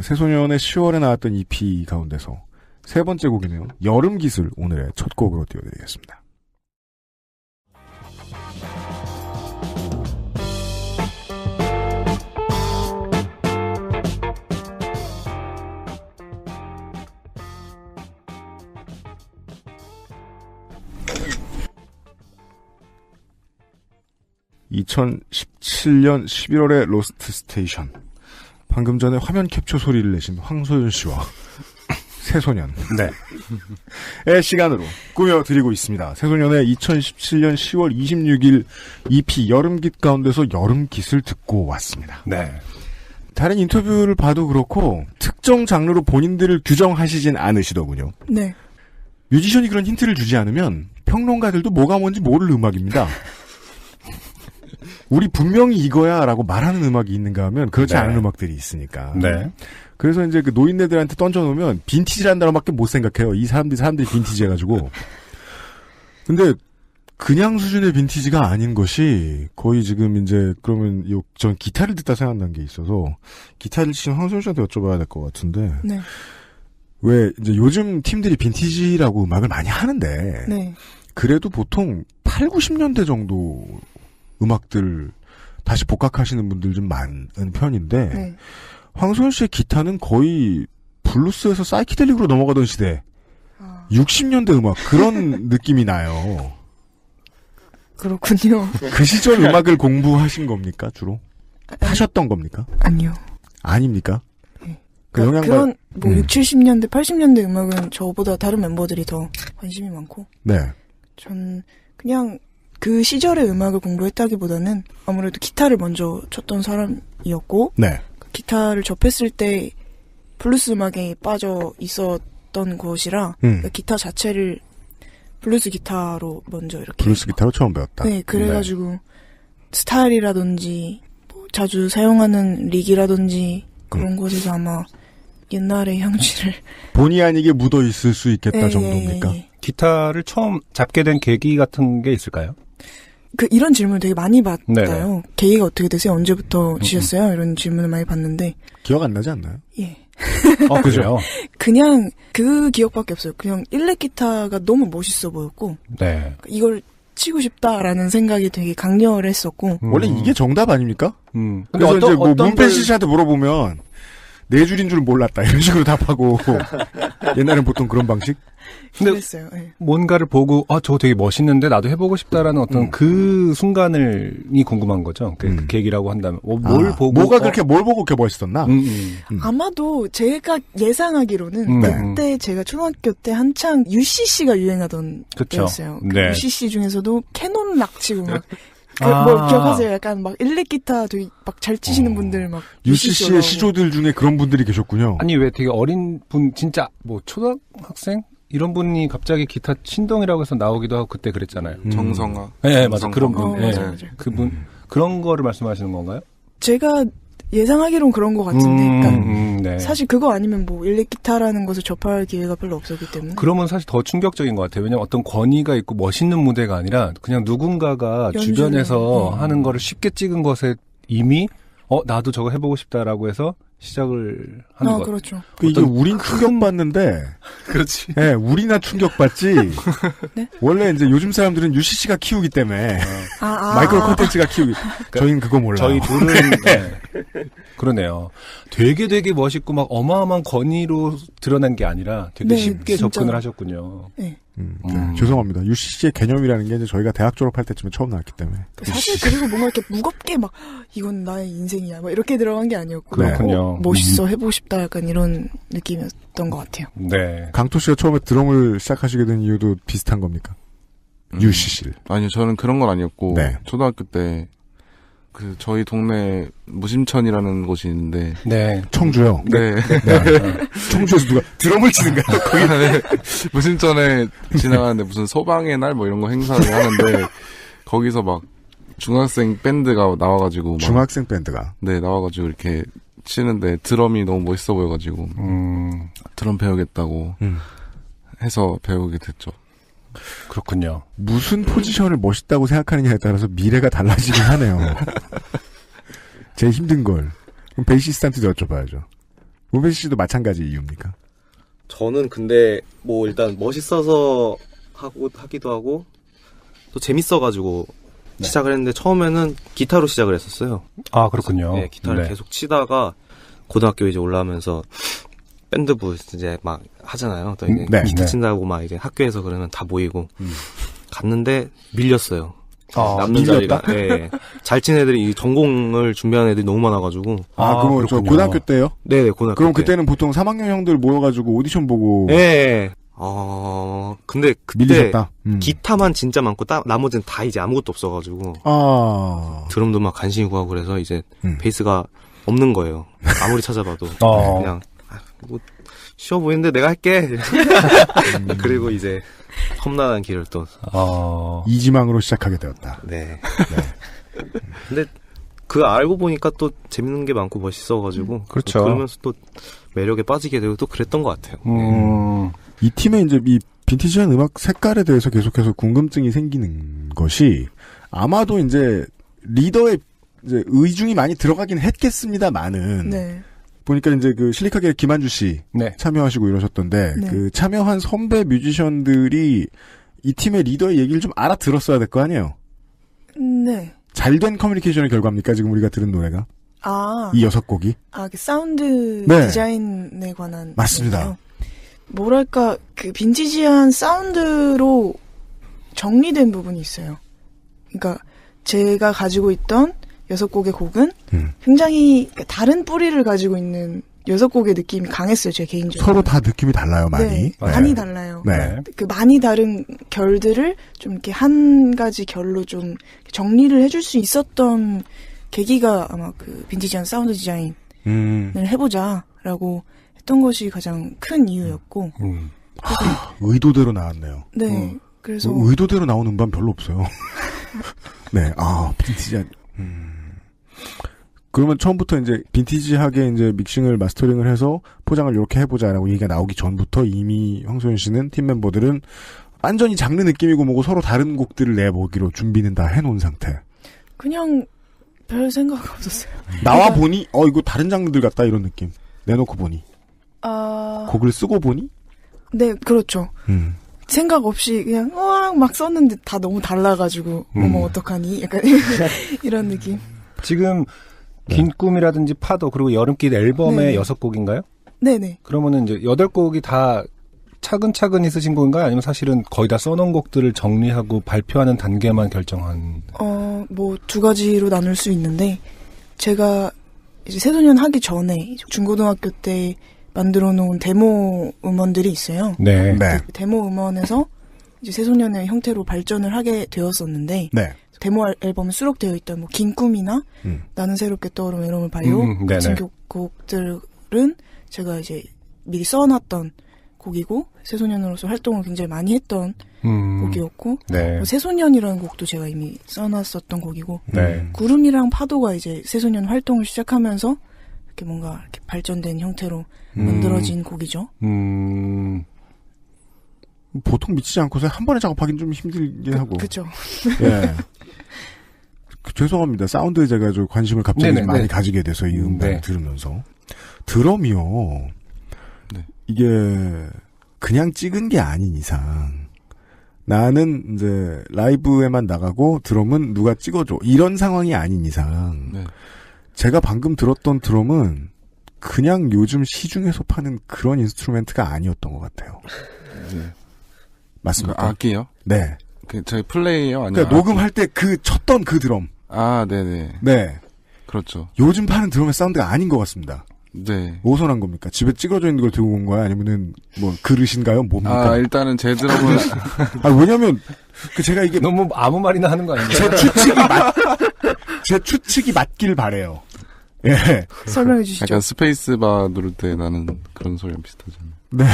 새소년의 10월에 나왔던 EP 가운데서 세 번째 곡이네요. 여름 기술 오늘의 첫 곡으로 띄워드리겠습니다. (2017년 11월의) 로스트 스테이션. 방금 전에 화면 캡처 소리를 내신 황소연 씨와 새소년 의 시간으로 꾸며드리고 있습니다. 새소년의 2017년 10월 26일 EP 여름깃 가운데서 여름깃을 듣고 왔습니다. 네. 다른 인터뷰를 봐도 그렇고 특정 장르로 본인들을 규정하시진 않으시더군요. 네. 뮤지션이 그런 힌트를 주지 않으면 평론가들도 뭐가 뭔지 모를 음악입니다. 우리 분명히 이거야 라고 말하는 음악이 있는가 하면 그렇지 않은 음악들이 있으니까. 네. 그래서 이제 그 노인네들한테 던져놓으면 빈티지라는 단어밖에 못 생각해요. 이 사람들이 빈티지 해가지고. 근데 그냥 수준의 빈티지가 아닌 것이 거의 지금 이제 그러면 전 기타를 듣다 생각난 게 있어서 기타를 치신 황소연 씨한테 여쭤봐야 될 것 같은데. 네. 왜 이제 요즘 팀들이 빈티지라고 음악을 많이 하는데. 네. 그래도 보통 8, 90년대 정도 음악들 다시 복각하시는 분들 좀 많은 편인데 네. 황소연 씨의 기타는 거의 블루스에서 사이키델릭으로 넘어가던 시대 60년대 음악 그런 느낌이 나요. 그렇군요. 그 시절 음악을 공부하신 겁니까 주로? 하셨던 겁니까? 아니요. 아닙니까? 네. 그런 6, 70년대, 80년대 음악은 저보다 다른 멤버들이 더 관심이 많고 네. 전 그냥 그 시절의 음악을 공부했다기보다는 아무래도 기타를 먼저 쳤던 사람이었고 네. 기타를 접했을 때 블루스 음악에 빠져 있었던 것이라 기타 자체를 블루스 기타로 먼저 이렇게 블루스 기타로 처음 배웠다. 네, 그래가지고 스타일이라든지 뭐 자주 사용하는 릭이라든지 그런 곳에서 아마 옛날의 향취를 본의 아니게 묻어 있을 수 있겠다 정도입니까? 기타를 처음 잡게 된 계기 같은 게 있을까요? 이런 질문을 되게 많이 받아요. 네네. 계기가 어떻게 되세요? 언제부터 치셨어요? 이런 질문을 많이 받는데. 기억 안 나지 않나요? 예. 그래요? 그냥 그 기억밖에 없어요. 그냥 일렉 기타가 너무 멋있어 보였고. 네. 이걸 치고 싶다라는 생각이 되게 강렬했었고. 원래 이게 정답 아닙니까? 근데 그래서 이제 뭐 문펜시 씨한테 물어보면 네 줄인 줄 몰랐다 이런 식으로 답하고 옛날엔 보통 그런 방식? 근데 그랬어요. 네. 뭔가를 보고 저거 되게 멋있는데 나도 해보고 싶다라는 어떤 그 순간이 궁금한 거죠. 그 계기라고 한다면 뭘 보고 뭘 보고 그렇게 멋있었나? 아마도 제가 예상하기로는 그때 제가 초등학교 때 한창 UCC가 유행하던 때였어요. 네. UCC 중에서도 캐논 락치고 막 뭐 기억하세요? 약간 막 일렉 기타 되게 막 잘 치시는 분들 막 UCC의 시조들 중에 그런 분들이 계셨군요. 아니 왜 되게 어린 분 진짜 뭐 초등학생 이런 분이 갑자기 기타 신동이라고 해서 나오기도 하고 그때 그랬잖아요. 정성아. 네, 맞아. 그런 분. 네. 맞아요. 그분 그런 거를 말씀하시는 건가요? 제가 예상하기로는 그런 것 같은데, 그러니까 네. 사실 그거 아니면 뭐 일렉 기타라는 것을 접할 기회가 별로 없었기 때문에. 그러면 사실 더 충격적인 것 같아요. 왜냐면 어떤 권위가 있고 멋있는 무대가 아니라 그냥 누군가가 주변에서 하는 거를 쉽게 찍은 것에 이미 나도 저거 해보고 싶다라고 해서 시작을 하는 것. 그렇죠. 이게 우린 충격받는데. 그렇지. 네, 우리나 충격받지. 네? 원래 이제 요즘 사람들은 UCC가 키우기 때문에 마이크로 콘텐츠가 키우기. 저희는 그거 몰라요. 저희 둘은 그러네요. 되게 멋있고 막 어마어마한 권위로 드러난 게 아니라 되게 쉽게 진짜. 접근을 하셨군요. 네. 죄송합니다. UCC의 개념이라는 게 이제 저희가 대학 졸업할 때쯤에 처음 나왔기 때문에. 사실 그리고 뭔가 이렇게 무겁게 막 이건 나의 인생이야 막 이렇게 들어간 게 아니었고. 그렇군요. 멋있어 해보고 싶다 약간 이런 느낌이었던 것 같아요. 네. 강토 씨가 처음에 드럼을 시작하시게 된 이유도 비슷한 겁니까? UCC를. 아니요, 저는 그런 건 아니었고 네. 초등학교 때 저희 동네 무심천이라는 곳이 있는데 네. 청주요. 네. 청주에서 누가 드럼을 치는가요? 네. 무심천에 지나가는데 무슨 소방의 날 뭐 이런 거 행사를 하는데 거기서 막 중학생 밴드가 나와가지고 막 중학생 밴드가 네 나와가지고 이렇게 치는데 드럼이 너무 멋있어 보여가지고 드럼 배우겠다고 해서 배우게 됐죠. 그렇군요. 무슨 포지션을 멋있다고 생각하느냐에 따라서 미래가 달라지긴 하네요. 제일 힘든 걸. 그럼 베이시스트한테도 여쭤봐야죠. 문배시 씨도 마찬가지 이유입니까? 저는 근데 뭐 일단 멋있어서 하기도 하고 또 재밌어가지고 시작을 했는데 처음에는 기타로 시작을 했었어요. 아, 그렇군요. 네, 기타를 네. 계속 치다가 고등학교 이제 올라오면서 밴드부 이제 막 하잖아요. 또 이제 네. 기타 네. 친다고 막 이제 학교에서 그러면 다 모이고 갔는데 밀렸어요. 아, 남는 밀렸다? 자리가. 예. 잘 친 애들이 이 전공을 준비하는 애들이 너무 많아가지고. 그럼 저 그렇군요. 고등학교 때요? 네네 고등학교 그럼 때. 그때는 보통 3학년 형들 모여가지고 오디션 보고 예. 근데 그때 밀리셨다. 기타만 진짜 많고 나머지는 다 이제 아무것도 없어가지고 드럼도 막 간신히 구하고 그래서 이제 베이스가 없는 거예요. 아무리 찾아봐도 그냥 뭐 쉬워 보이는데 내가 할게. 그리고 이제 험난한 길을 또 이지망으로 시작하게 되었다. 네. 근데 그거 알고 보니까 또 재밌는 게 많고 멋있어가지고 그렇죠. 그러면서 또 매력에 빠지게 되고 또 그랬던 것 같아요. 이 팀의 이제 이 빈티지한 음악 색깔에 대해서 계속해서 궁금증이 생기는 것이 아마도 이제 리더의 이제 의중이 많이 들어가긴 했겠습니다만은 네. 보니까 이제 그 실리카겔 김한주 씨 네. 참여하시고 이러셨던데 네. 그 참여한 선배 뮤지션들이 이 팀의 리더의 얘기를 좀 알아들었어야 될 거 아니에요. 네. 잘된 커뮤니케이션의 결과입니까? 지금 우리가 들은 노래가 이 6곡이 그 사운드 네. 디자인에 관한 맞습니다. 얘기예요. 뭐랄까 그 빈티지한 사운드로 정리된 부분이 있어요. 그러니까 제가 가지고 있던 6곡의 곡은 굉장히 다른 뿌리를 가지고 있는 6곡의 느낌이 강했어요. 제 개인적으로. 서로 다 느낌이 달라요, 많이. 네, 많이 달라요. 네. 그 많이 다른 결들을 좀 이렇게 한 가지 결로 좀 정리를 해줄 수 있었던 계기가 아마 그 빈티지한 사운드 디자인을 해보자라고 했던 것이 가장 큰 이유였고. 의도대로 나왔네요. 네. 그래서 의도대로 나온 음반 별로 없어요. 네. 빈티지한. 그러면 처음부터 이제 빈티지하게 이제 믹싱을 마스터링을 해서 포장을 이렇게 해보자라고 얘기가 나오기 전부터 이미 황소연 씨는 팀 멤버들은 완전히 장르 느낌이고 뭐고 서로 다른 곡들을 내보기로 준비는 다 해놓은 상태. 그냥 별 생각 없었어요. 나와 보니 이거 다른 장르들 같다 이런 느낌. 내놓고 보니 곡을 쓰고 보니 네, 그렇죠. 생각 없이 그냥 막 썼는데 다 너무 달라가지고 어머 어떡하니 약간 이런 느낌. 지금 긴 꿈이라든지 파도 그리고 여름길 앨범의 네. 6곡인가요? 네네. 그러면은 이제 8곡이 다 차근차근히 쓰신 곡인가요? 아니면 사실은 거의 다 써놓은 곡들을 정리하고 발표하는 단계만 결정한? 뭐 2가지로 나눌 수 있는데 제가 이제 새소년 하기 전에 중고등학교 때 만들어 놓은 데모 음원들이 있어요. 네. 그 데모 음원에서 이제 새소년의 형태로 발전을 하게 되었었는데 네. 데모 앨범에 수록되어 있던 뭐 긴 꿈이나 나는 새롭게 떠오른 외로움을 봐요 같은 곡들은 제가 이제 미리 써놨던 곡이고 새소년으로서 활동을 굉장히 많이 했던 곡이었고 네. 뭐 새소년이라는 곡도 제가 이미 써놨었던 곡이고 네. 구름이랑 파도가 이제 새소년 활동을 시작하면서 이렇게 뭔가 이렇게 발전된 형태로 만들어진 곡이죠. 보통 미치지 않고서 한 번에 작업하기는 좀 힘들긴 하고. 그렇죠. 예. 죄송합니다. 사운드에 제가 좀 관심을 갑자기 네네, 많이 네. 가지게 돼서 이 음반을 네. 들으면서. 드럼이요. 네. 이게 그냥 찍은 게 아닌 이상 나는 이제 라이브에만 나가고 드럼은 누가 찍어줘. 이런 상황이 아닌 이상 네. 제가 방금 들었던 드럼은 그냥 요즘 시중에서 파는 그런 인스트루멘트가 아니었던 것 같아요. 네. 맞습니까? 악기요? 네. 저희 플레이요? 아니면 그러니까 녹음할 때 쳤던 그 드럼. 네네. 네. 그렇죠. 요즘 파는 드럼의 사운드가 아닌 것 같습니다. 네. 오선한 겁니까? 집에 찍어져 있는 걸 들고 온 거야? 아니면은 뭐 그릇인가요? 뭡니까? 일단은 제 드럼은 왜냐면 제가 이게 너무 아무 말이나 하는 거 아닌가요? 제 추측이 맞길 바래요. 예. 설명해 주시죠. 약간 스페이스바 누를 때 나는 그런 소리랑 비슷하잖아요. 네.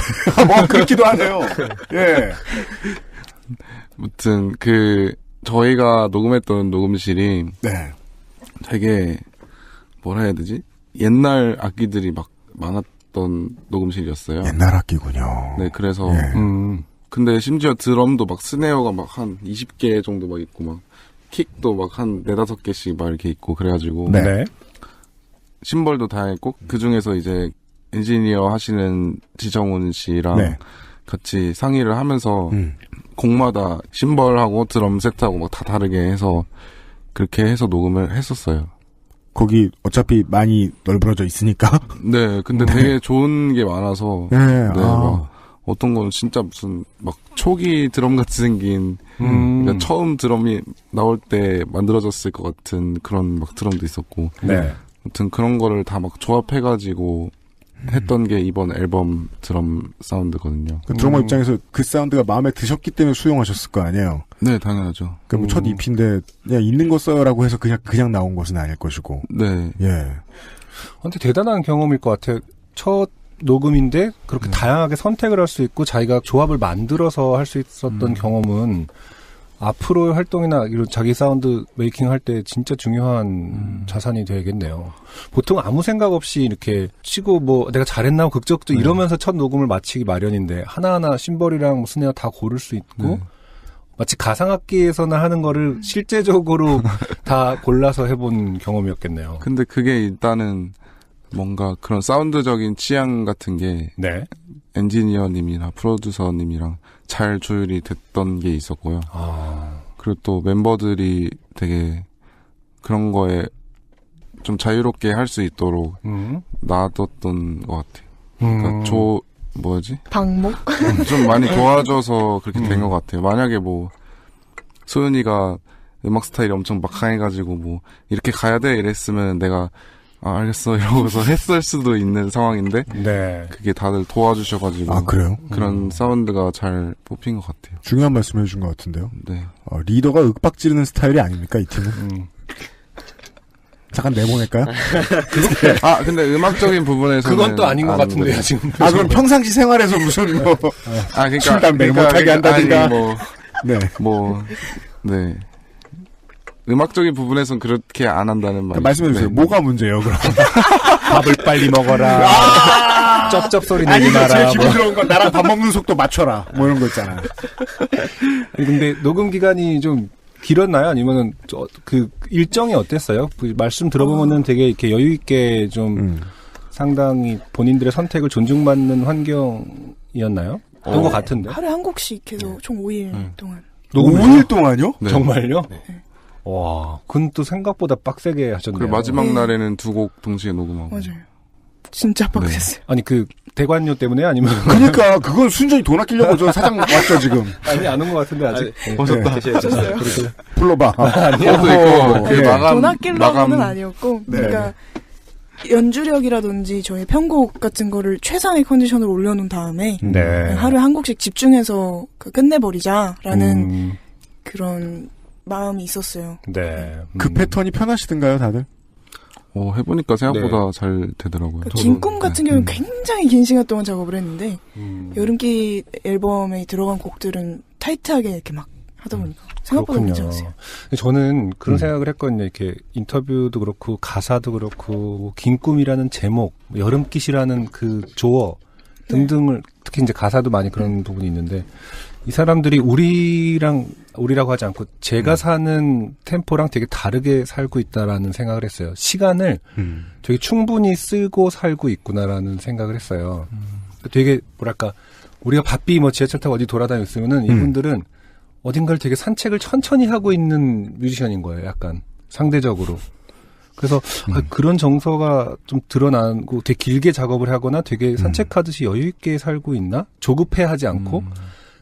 그렇기도 하네요. 예. 아무튼 저희가 녹음했던 녹음실이 네. 되게 뭐라 해야 되지? 옛날 악기들이 막 많았던 녹음실이었어요. 옛날 악기군요. 네, 그래서 예. 근데 심지어 드럼도 막 스네어가 막 한 20개 정도 막 있고 막 킥도 막 한 4-5개씩 막 이렇게 있고 그래가지고 네. 심벌도 다 했고 그 중에서 이제 엔지니어 하시는 지정훈 씨랑 네. 같이 상의를 하면서 곡마다 심벌하고 드럼 세트하고 막 다 다르게 해서 그렇게 해서 녹음을 했었어요. 거기 어차피 많이 널브러져 있으니까. 네, 근데 되게 좋은 게 많아서 네, 막 어떤 거는 진짜 무슨 막 초기 드럼 같이 생긴 그러니까 처음 드럼이 나올 때 만들어졌을 것 같은 그런 막 드럼도 있었고 네. 아무튼 그런 거를 다 막 조합해가지고 했던 게 이번 앨범 드럼 사운드거든요. 그 드러머 입장에서 그 사운드가 마음에 드셨기 때문에 수용하셨을 거 아니에요? 네, 당연하죠. 그러니까 뭐 첫 EP인데 그냥 있는 거 써요라고 해서 그냥 나온 것은 아닐 것이고. 네. 예. 근데 대단한 경험일 것 같아요. 첫 녹음인데 그렇게 다양하게 선택을 할 수 있고 자기가 조합을 만들어서 할 수 있었던 경험은 앞으로의 활동이나 이런 자기 사운드 메이킹 할 때 진짜 중요한 자산이 되겠네요. 보통 아무 생각 없이 이렇게 치고 뭐 내가 잘했나 극적도 이러면서 첫 녹음을 마치기 마련인데 하나하나 심벌이랑 뭐 스네어 다 고를 수 있고 마치 가상악기에서나 하는 거를 실제적으로 다 골라서 해본 경험이었겠네요. 근데 그게 일단은 뭔가 그런 사운드적인 취향 같은 게 네. 엔지니어님이나 프로듀서님이랑 잘 조율이 됐던 게 있었고요. 그리고 또 멤버들이 되게 그런 거에 좀 자유롭게 할 수 있도록 놔뒀던 것 같아요. 그러니까 방목? 좀 많이 도와줘서 그렇게 된 것 같아요. 만약에 뭐 소연이가 음악 스타일이 엄청 막강해가지고 뭐 이렇게 가야 돼 이랬으면 내가 알겠어 이러고서 했을 수도 있는 상황인데 네. 그게 다들 도와주셔가지고 그래요? 그런 사운드가 잘 뽑힌 것 같아요. 중요한 말씀 해주신 것 같은데요. 네. 리더가 윽박 지르는 스타일이 아닙니까 이 팀은? 잠깐 내보낼까요? 근데 음악적인 부분에서는 그건 또 아닌 것 같은데요 지금. 그럼 평상시 생활에서 무슨 뭐 그러니까 술 담배 못하게 한다든가. 네. 음악적인 부분에선 그렇게 안 한다는 말. 말씀해주세요. 네. 뭐가 문제예요, 그럼? 밥을 빨리 먹어라. 쩝쩝 소리 내지 마라. 제일 기분 좋은 건 나랑 밥 먹는 속도 맞춰라. 뭐 이런 거 있잖아. 근데 녹음 기간이 좀 길었나요? 아니면은 그 일정이 어땠어요? 그 말씀 들어보면은 되게 이렇게 여유 있게 좀 상당히 본인들의 선택을 존중받는 환경이었나요? 그런 것 같은데. 하루에 한 곡씩 해서 총 5일 동안. 5일 동안요? 네. 정말요? 네. 와, 그건 또 생각보다 빡세게 하셨네요. 그리고 마지막 날에는 2곡 동시에 녹음하고. 맞아요. 진짜 빡셌어요. 아니 그 대관료 때문에 아니면 그러니까 그건 순전히 돈 아끼려고 저 사장 왔죠 지금. 아니 안 온 것 같은데 아직. 오셨다. 오셨어요. 불러봐. 돈 아끼려고는 아니었고, 네. 그러니까 연주력이라든지 저의 편곡 같은 거를 최상의 컨디션으로 올려놓은 다음에 네. 하루에 한 곡씩 집중해서 끝내버리자라는 그런 마음이 있었어요. 네. 그 패턴이 편하시던가요, 다들? 해보니까 생각보다 잘 되더라고요. 그러니까 긴 꿈 같은 경우는 굉장히 긴 시간 동안 작업을 했는데 여름기 앨범에 들어간 곡들은 타이트하게 이렇게 막 하다 보니까 생각보다 괜찮았어요. 저는 그런 생각을 했거든요. 이렇게 인터뷰도 그렇고 가사도 그렇고 긴 꿈이라는 제목, 여름깃이라는 그 조어 등등을 특히 이제 가사도 많이 그런 부분이 있는데 이 사람들이 우리라고 하지 않고 제가 사는 템포랑 되게 다르게 살고 있다라는 생각을 했어요. 시간을 되게 충분히 쓰고 살고 있구나라는 생각을 했어요. 되게 뭐랄까 우리가 바삐 뭐 지하철 타고 어디 돌아다니고 있으면은 이분들은 어딘가를 되게 산책을 천천히 하고 있는 뮤지션인 거예요. 약간 상대적으로. 그래서 그런 정서가 좀 드러나고 되게 길게 작업을 하거나 되게 산책하듯이 여유 있게 살고 있나? 조급해하지 않고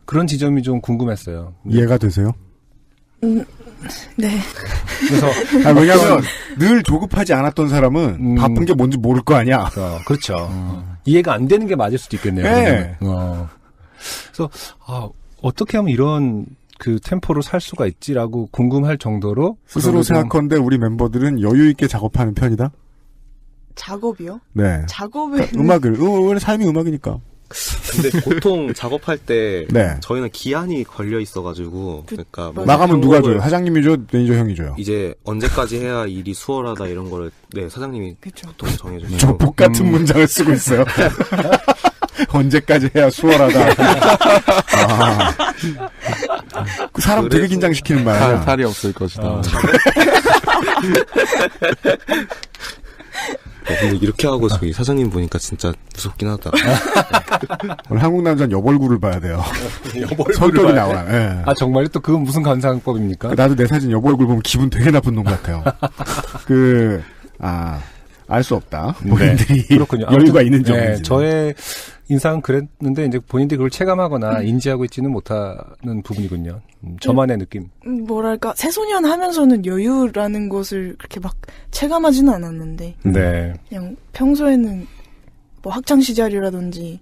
그런 지점이 좀 궁금했어요. 이해가 되세요? 네. 그래서 왜냐하면 늘 조급하지 않았던 사람은 바쁜 게 뭔지 모를 거 아니야. 그렇죠. 이해가 안 되는 게 맞을 수도 있겠네요. 네. 그래서 어떻게 하면 이런 그 템포로 살 수가 있지라고 궁금할 정도로 스스로 생각컨대 우리 멤버들은 여유 있게 작업하는 편이다. 작업이요? 네. 작업에 음악을 삶이 음악이니까. 근데 보통 작업할 때 네. 저희는 기한이 걸려 있어가지고 그러니까 뭐 마감은 누가 줘요? 사장님이 줘요? 매니저 형이 줘요? 이제 언제까지 해야 일이 수월하다 이런 거를 네 사장님이 보통 정해주시고 조폭 같은 문장을 쓰고 있어요. 언제까지 해야 수월하다. 그 사람 되게 긴장시키는 말이야. 탈이 없을 것이다. 근데 이렇게 하고 저기 사장님 보니까 진짜 무섭긴 하다. 오늘 한국 남자는 여벌구를 봐야 돼요. 성격이 나와. 네. 아 정말요? 또 그건 무슨 관상법입니까? 나도 내 사진 여벌구 보면 기분 되게 나쁜 놈 같아요. 알 수 없다. 본인들이 네. 그렇군요. 여유가 있는 점이지. 네, 저의 인상은 그랬는데 이제 본인들이 그걸 체감하거나 인지하고 있지는 못하는 부분이군요. 저만의 느낌. 뭐랄까 새소년 하면서는 여유라는 것을 그렇게 막 체감하지는 않았는데 네. 그냥 평소에는 뭐 학창 시절이라든지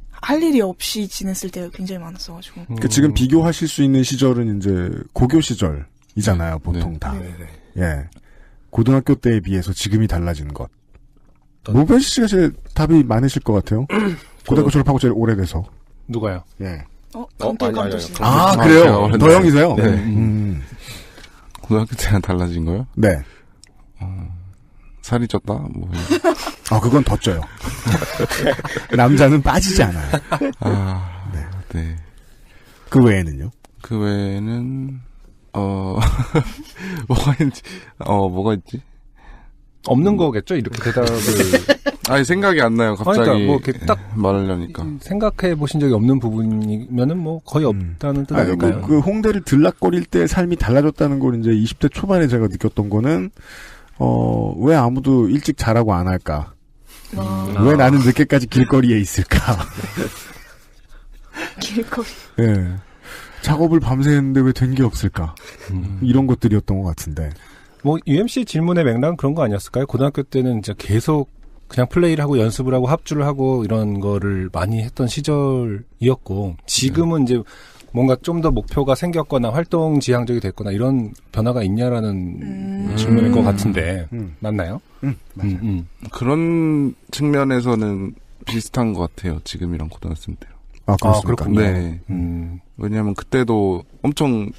할 일이 없이 지냈을 때가 굉장히 많았어가지고. 지금 비교하실 수 있는 시절은 이제 고교 시절이잖아요. 보통 네. 다. 네. 예. 고등학교 때에 비해서 지금이 달라진 것. 노변시 씨가 제일 답이 많으실 것 같아요. 고등학교 졸업하고 제일 오래돼서. 누가요? 예. 강태감도 씨. 그래요? 더 형이세요? 네. 고등학교 때랑 달라진 거요? 네. 살이 쪘다? 뭐. 그건 더 쪄요. 남자는 빠지지 않아요. 네. 그 외에는요? 그 외에는, 뭐가 있지? 없는 거겠죠? 이렇게 대답을. 아니, 생각이 안 나요, 갑자기. 그러니까 뭐 이렇게 딱 말하려니까. 생각해 보신 적이 없는 부분이면은 뭐 거의 없다는 뜻 아닐까요? 그 홍대를 들락거릴 때 삶이 달라졌다는 걸 이제 20대 초반에 제가 느꼈던 거는, 왜 아무도 일찍 자라고 안 할까? 왜 나는 늦게까지 길거리에 있을까? 길거리. 예. 작업을 밤새 했는데 왜 된 게 없을까? 이런 것들이었던 것 같은데. 뭐 UMC 질문의 맥락은 그런 거 아니었을까요? 고등학교 때는 이제 계속 그냥 플레이를 하고 연습을 하고 합주를 하고 이런 거를 많이 했던 시절이었고 지금은 이제 뭔가 좀 더 목표가 생겼거나 활동 지향적이 됐거나 이런 변화가 있냐라는 질문일 것 같은데 맞나요? 맞아요. 그런 측면에서는 비슷한 것 같아요. 지금이랑 고등학생 때요. 그렇군요. 네. 왜냐하면 그때도 엄청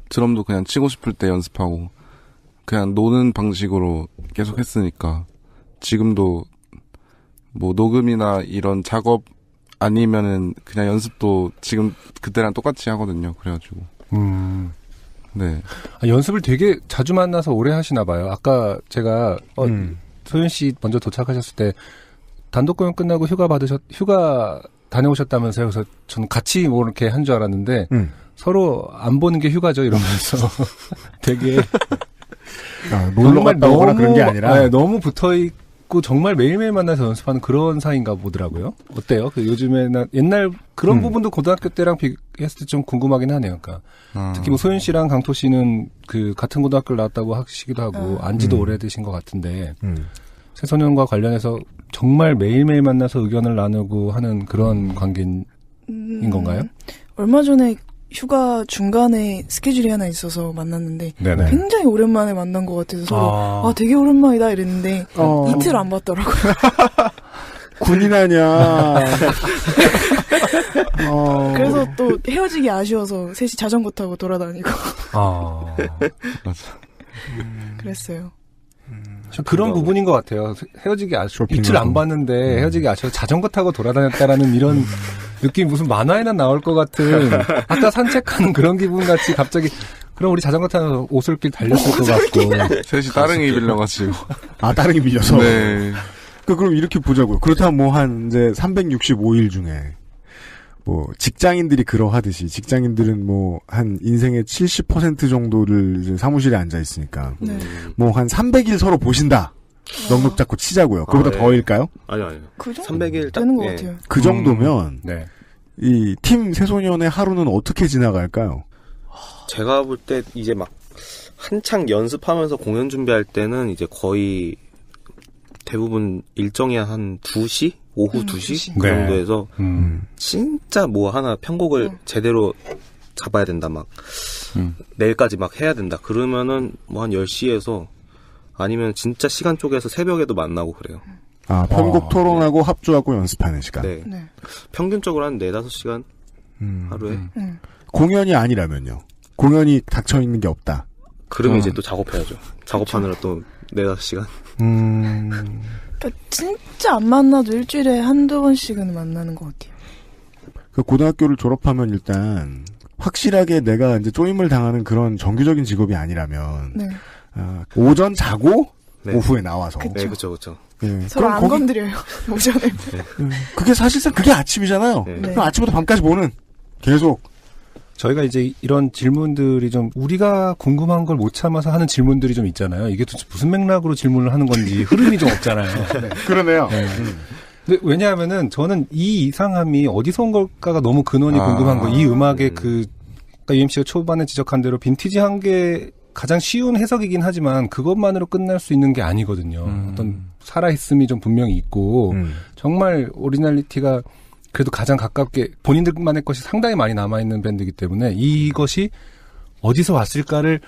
드럼도 그냥 치고 싶을 때 연습하고 그냥 노는 방식으로 계속 했으니까 지금도 뭐 녹음이나 이런 작업 아니면은 그냥 연습도 지금 그때랑 똑같이 하거든요. 그래가지고. 네. 연습을 되게 자주 만나서 오래 하시나 봐요. 아까 제가 소윤 씨 먼저 도착하셨을 때 단독 공연 끝나고 휴가 다녀오셨다면서요. 그래서 저는 같이 뭐 이렇게 한 줄 알았는데 서로 안 보는 게 휴가죠 이러면서 되게 놀러 갔다 오거나 그런 게 아니라 네, 너무 붙어있고 정말 매일매일 만나서 연습하는 그런 사이인가 보더라고요. 어때요? 요즘에는 옛날 그런 부분도 고등학교 때랑 비교했을 때 좀 궁금하긴 하네요. 그러니까 특히 뭐 소윤 씨랑 강토 씨는 그 같은 고등학교를 나왔다고 하시기도 하고 안지도 오래되신 것 같은데 새소년과 관련해서 정말 매일매일 만나서 의견을 나누고 하는 그런 관계인 건가요? 얼마 전에 휴가 중간에 스케줄이 하나 있어서 만났는데 네네. 굉장히 오랜만에 만난 것 같아서 서로 되게 오랜만이다 이랬는데 이틀 안 봤더라고요. 군인하냐. 그래서 또 헤어지기 아쉬워서 셋이 자전거 타고 돌아다니고 맞아. 그랬어요. 그런 부분인 것 같아요. 헤어지기 아쉬워. 이틀 안 봤는데 헤어지기 아쉬워. 자전거 타고 돌아다녔다라는 이런 느낌이 무슨 만화에나 나올 것 같은 아까 산책하는 그런 기분 같이 갑자기 그럼 우리 자전거 타면서 오솔길 달렸을 것 같고. 셋이 따릉이 빌려가지고. 따릉이 빌려서? 네. 그럼 이렇게 보자고요. 그렇다면 뭐 한 이제 365일 중에 뭐 직장인들이 그러하듯이 직장인들은 뭐 한 인생의 70% 정도를 이제 사무실에 앉아 있으니까 뭐 한 300일 서로 보신다. 넉넉 잡고 치자고요. 그보다 더일까요? 아니요. 그 정도 300일 되는 것 같아요. 그 정도면 네. 이 팀 새소년의 하루는 어떻게 지나갈까요? 제가 볼 때 이제 막 한창 연습하면서 공연 준비할 때는 이제 거의 대부분 일정이 한 2시? 오후 2시? 그 정도에서 진짜 뭐 하나 편곡을 제대로 잡아야 된다 막 내일까지 막 해야 된다 그러면은 뭐 한 10시에서 아니면 진짜 시간 쪼개서 새벽에도 만나고 그래요. 편곡 토론하고 합주하고 연습하는 시간. 네. 평균적으로 한 4-5시간 하루에. 공연이 아니라면요. 공연이 닥쳐 있는 게 없다. 그러면 이제 또 작업해야죠. 작업하느라 또 4-5시간. 그러니까 진짜 안 만나도 일주일에 1-2번씩은 만나는 것 같아요. 그 고등학교를 졸업하면 일단 확실하게 내가 이제 쪼임을 당하는 그런 정규적인 직업이 아니라면 오전 자고 오후에 나와서. 네, 그렇죠. 네. 서로 안 건드려요. 오전에. 그게 사실상 그게 아침이잖아요. 그럼 아침부터 밤까지 보는 계속. 저희가 이제 이런 질문들이 좀 우리가 궁금한 걸 못 참아서 하는 질문들이 좀 있잖아요. 이게 도대체 무슨 맥락으로 질문을 하는 건지 흐름이 좀 없잖아요. 그러네요. 근데 왜냐하면은 저는 이 이상함이 어디서 온 걸까가 너무 근원이 궁금한 거. 이 음악의 그러니까 UMC가 초반에 지적한 대로 빈티지한 게 가장 쉬운 해석이긴 하지만 그것만으로 끝날 수 있는 게 아니거든요. 어떤 살아있음이 좀 분명히 있고 정말 오리지널리티가 그래도 가장 가깝게 본인들만의 것이 상당히 많이 남아있는 밴드이기 때문에 이것이 어디서 왔을까를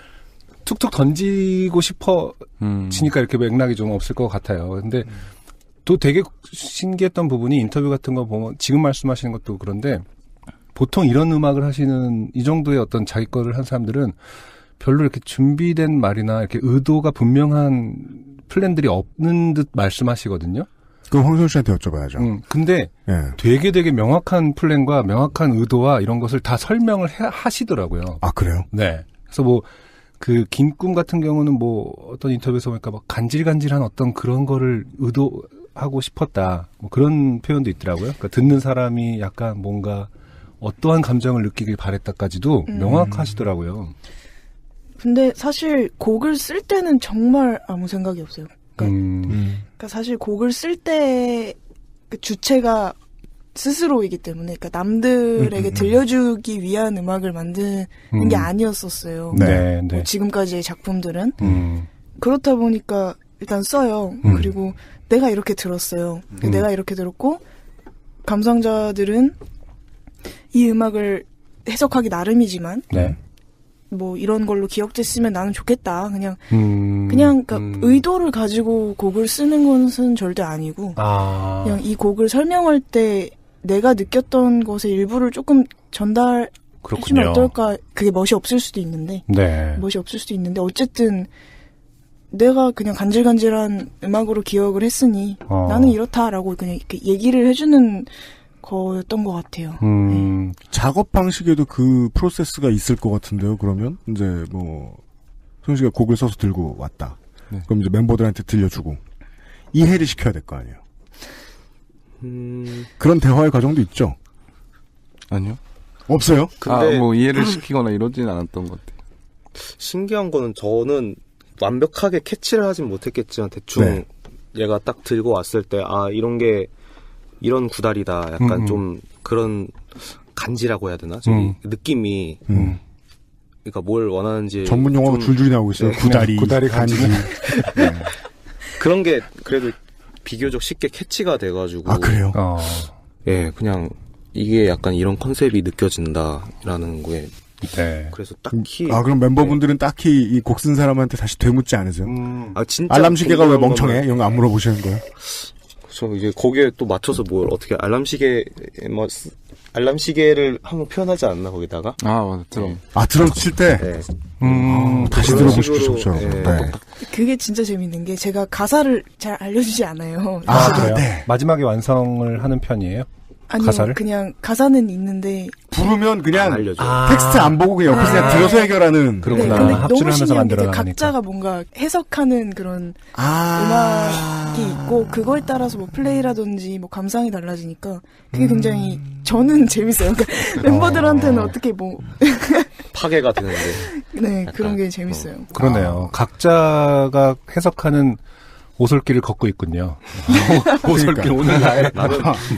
툭툭 던지고 싶어지니까 이렇게 맥락이 좀 없을 것 같아요. 근데 또 되게 신기했던 부분이 인터뷰 같은 거 보면 지금 말씀하시는 것도 그런데 보통 이런 음악을 하시는 이 정도의 어떤 자기 거를 한 사람들은 별로 이렇게 준비된 말이나 이렇게 의도가 분명한 플랜들이 없는 듯 말씀하시거든요. 그럼 황선 씨한테 여쭤봐야죠. 근데 되게 명확한 플랜과 명확한 의도와 이런 것을 다 설명을 하시더라고요. 아, 그래요? 네. 그래서 뭐 그 긴 꿈 같은 경우는 뭐 어떤 인터뷰에서 보니까 막 간질간질한 어떤 그런 거를 의도하고 싶었다. 뭐 그런 표현도 있더라고요. 그러니까 듣는 사람이 약간 뭔가 어떠한 감정을 느끼길 바랬다까지도 명확하시더라고요. 근데 사실 곡을 쓸 때는 정말 아무 생각이 없어요. 그러니까 사실 곡을 쓸 때 그 주체가 스스로이기 때문에, 그러니까 남들에게 들려주기 위한 음악을 만드는 게 아니었었어요. 네. 뭐 지금까지의 작품들은 그렇다 보니까 일단 써요. 그리고 내가 이렇게 들었어요. 내가 이렇게 들었고 감상자들은 이 음악을 해석하기 나름이지만. 뭐 이런 걸로 기억됐으면 나는 좋겠다. 그냥 그러니까 의도를 가지고 곡을 쓰는 것은 절대 아니고 그냥 이 곡을 설명할 때 내가 느꼈던 것의 일부를 조금 전달해주면 어떨까. 그게 멋이 없을 수도 있는데 어쨌든 내가 그냥 간질간질한 음악으로 기억을 했으니 나는 이렇다라고 그냥 이렇게 얘기를 해주는 거였던 것 같아요. 작업 방식에도 그 프로세스가 있을 것 같은데요. 그러면 이제 뭐 손 씨가 곡을 써서 들고 왔다. 그럼 이제 멤버들한테 들려주고 이해를 시켜야 될 거 아니에요. 그런 대화의 과정도 있죠. 아니요. 없어요? 근데 뭐 이해를 시키거나 이러진 않았던 것 같아요. 신기한 거는 저는 완벽하게 캐치를 하진 못했겠지만 대충 얘가 딱 들고 왔을 때 이런 게 이런 구달이다. 약간 좀 그런 간지라고 해야 되나? 좀 느낌이 그러니까 뭘 원하는지 전문 용어가 줄줄이 나오고 있어요. 구다리 간지. 그런 게 그래도 비교적 쉽게 캐치가 돼가지고. 아, 그래요? 예, 그냥 이게 약간 이런 컨셉이 느껴진다라는 거에. 그래서 딱히. 그럼 멤버분들은 딱히 이 곡 쓴 사람한테 다시 되묻지 않으세요? 진짜. 알람시계가 왜 멍청해? 이런 거 안 물어보시는 거예요? 그렇죠. 이제 거기에 또 맞춰서 뭘 어떻게 알람시계를 한번 표현하지 않나 거기다가? 맞죠. 들어칠 때. 다시 들어보십시오, 저처럼. 그게 진짜 재밌는 게 제가 가사를 잘 알려주지 않아요. 그래요? 마지막에 완성을 하는 편이에요? 아니요, 가사를? 그냥 가사는 있는데 부르면 그냥 알려줘. 텍스트 안 보고 그냥 옆에서 그냥 들어서 해결하는. 그렇구나. 근데 합주를 너무 하면서 신기한 게 만들어가니까. 각자가 뭔가 해석하는 그런 음악이 있고 그거에 따라서 뭐 플레이라든지 뭐 감상이 달라지니까 그게 굉장히 저는 재밌어요. 그러니까 멤버들한테는 어떻게 뭐 파괴가 되는데. 네, 그런 게 재밌어요. 그러네요. 각자가 해석하는 오솔길을 걷고 있군요. 오솔길 오늘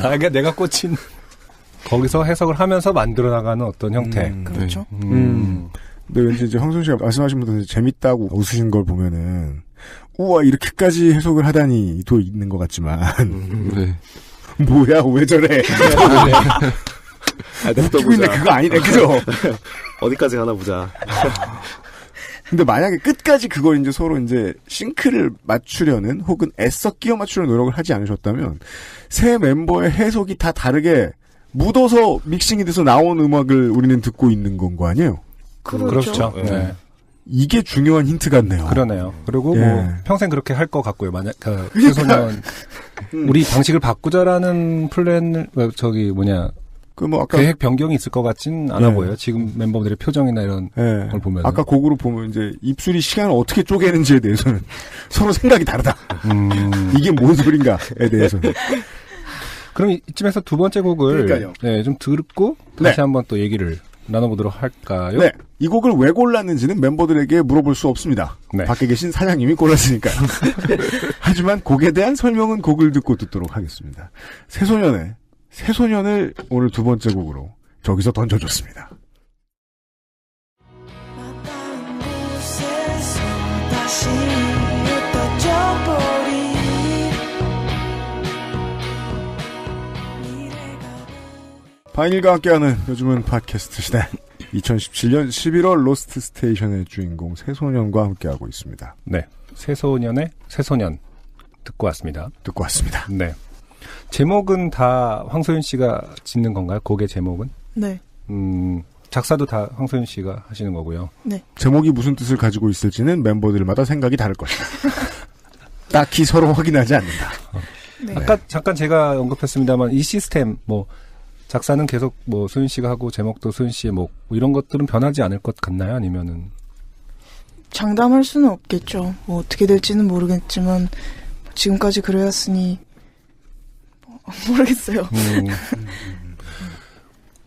나에게 내가 꽂힌 거기서 해석을 하면서 만들어 나가는 어떤 형태. 그렇죠. 근데 왠지 이제 황순 씨가 말씀하신 분들 재밌다고 웃으신 걸 보면은 우와 이렇게까지 해석을 하다니도 있는 것 같지만 뭐야 왜 저래? 웃기고 있는데 그거 아니네, 그죠? 어디까지 가나 보자. 근데 만약에 끝까지 그걸 이제 서로 이제 싱크를 맞추려는 혹은 애써 끼워 맞추려는 노력을 하지 않으셨다면 새 멤버의 해석이 다 다르게 묻어서 믹싱이 돼서 나온 음악을 우리는 듣고 있는 건 거 아니에요? 그렇죠. 네. 이게 중요한 힌트 같네요. 그러네요. 그리고 뭐 평생 그렇게 할 것 같고요. 만약 새소년 우리 방식을 바꾸자라는 플랜을 아까 계획 변경이 있을 것 같진 않아 보여요. 지금 멤버들의 표정이나 이런 걸 보면. 아까 곡으로 보면 이제 입술이 시간을 어떻게 쪼개는지에 대해서는 서로 생각이 다르다. 이게 뭔 소린가에 대해서는. 그럼 이쯤에서 두 번째 곡을 좀 듣고 다시 한번 또 얘기를 나눠보도록 할까요? 네. 이 곡을 왜 골랐는지는 멤버들에게 물어볼 수 없습니다. 네. 밖에 계신 사장님이 골랐으니까요. 하지만 곡에 대한 설명은 곡을 듣고 듣도록 하겠습니다. 새소년을 오늘 두 번째 곡으로 저기서 던져줬습니다. 바이닐과 함께하는 요즘은 팟캐스트 시대 2017년 11월 로스트 스테이션의 주인공 새소년과 함께하고 있습니다. 네, 새소년의 새소년 듣고 왔습니다. 네. 제목은 다 황소윤 씨가 짓는 건가요? 곡의 제목은? 네. 작사도 다 황소윤 씨가 하시는 거고요. 네. 제목이 무슨 뜻을 가지고 있을지는 멤버들마다 생각이 다를 것이다. 딱히 서로 확인하지 않는다. 네. 아까 잠깐 제가 언급했습니다만 이 시스템 작사는 계속 소윤 씨가 하고 제목도 소윤 씨의 뭐 이런 것들은 변하지 않을 것 같나요? 아니면은 장담할 수는 없겠죠. 뭐 어떻게 될지는 모르겠지만 지금까지 그래왔으니 모르겠어요.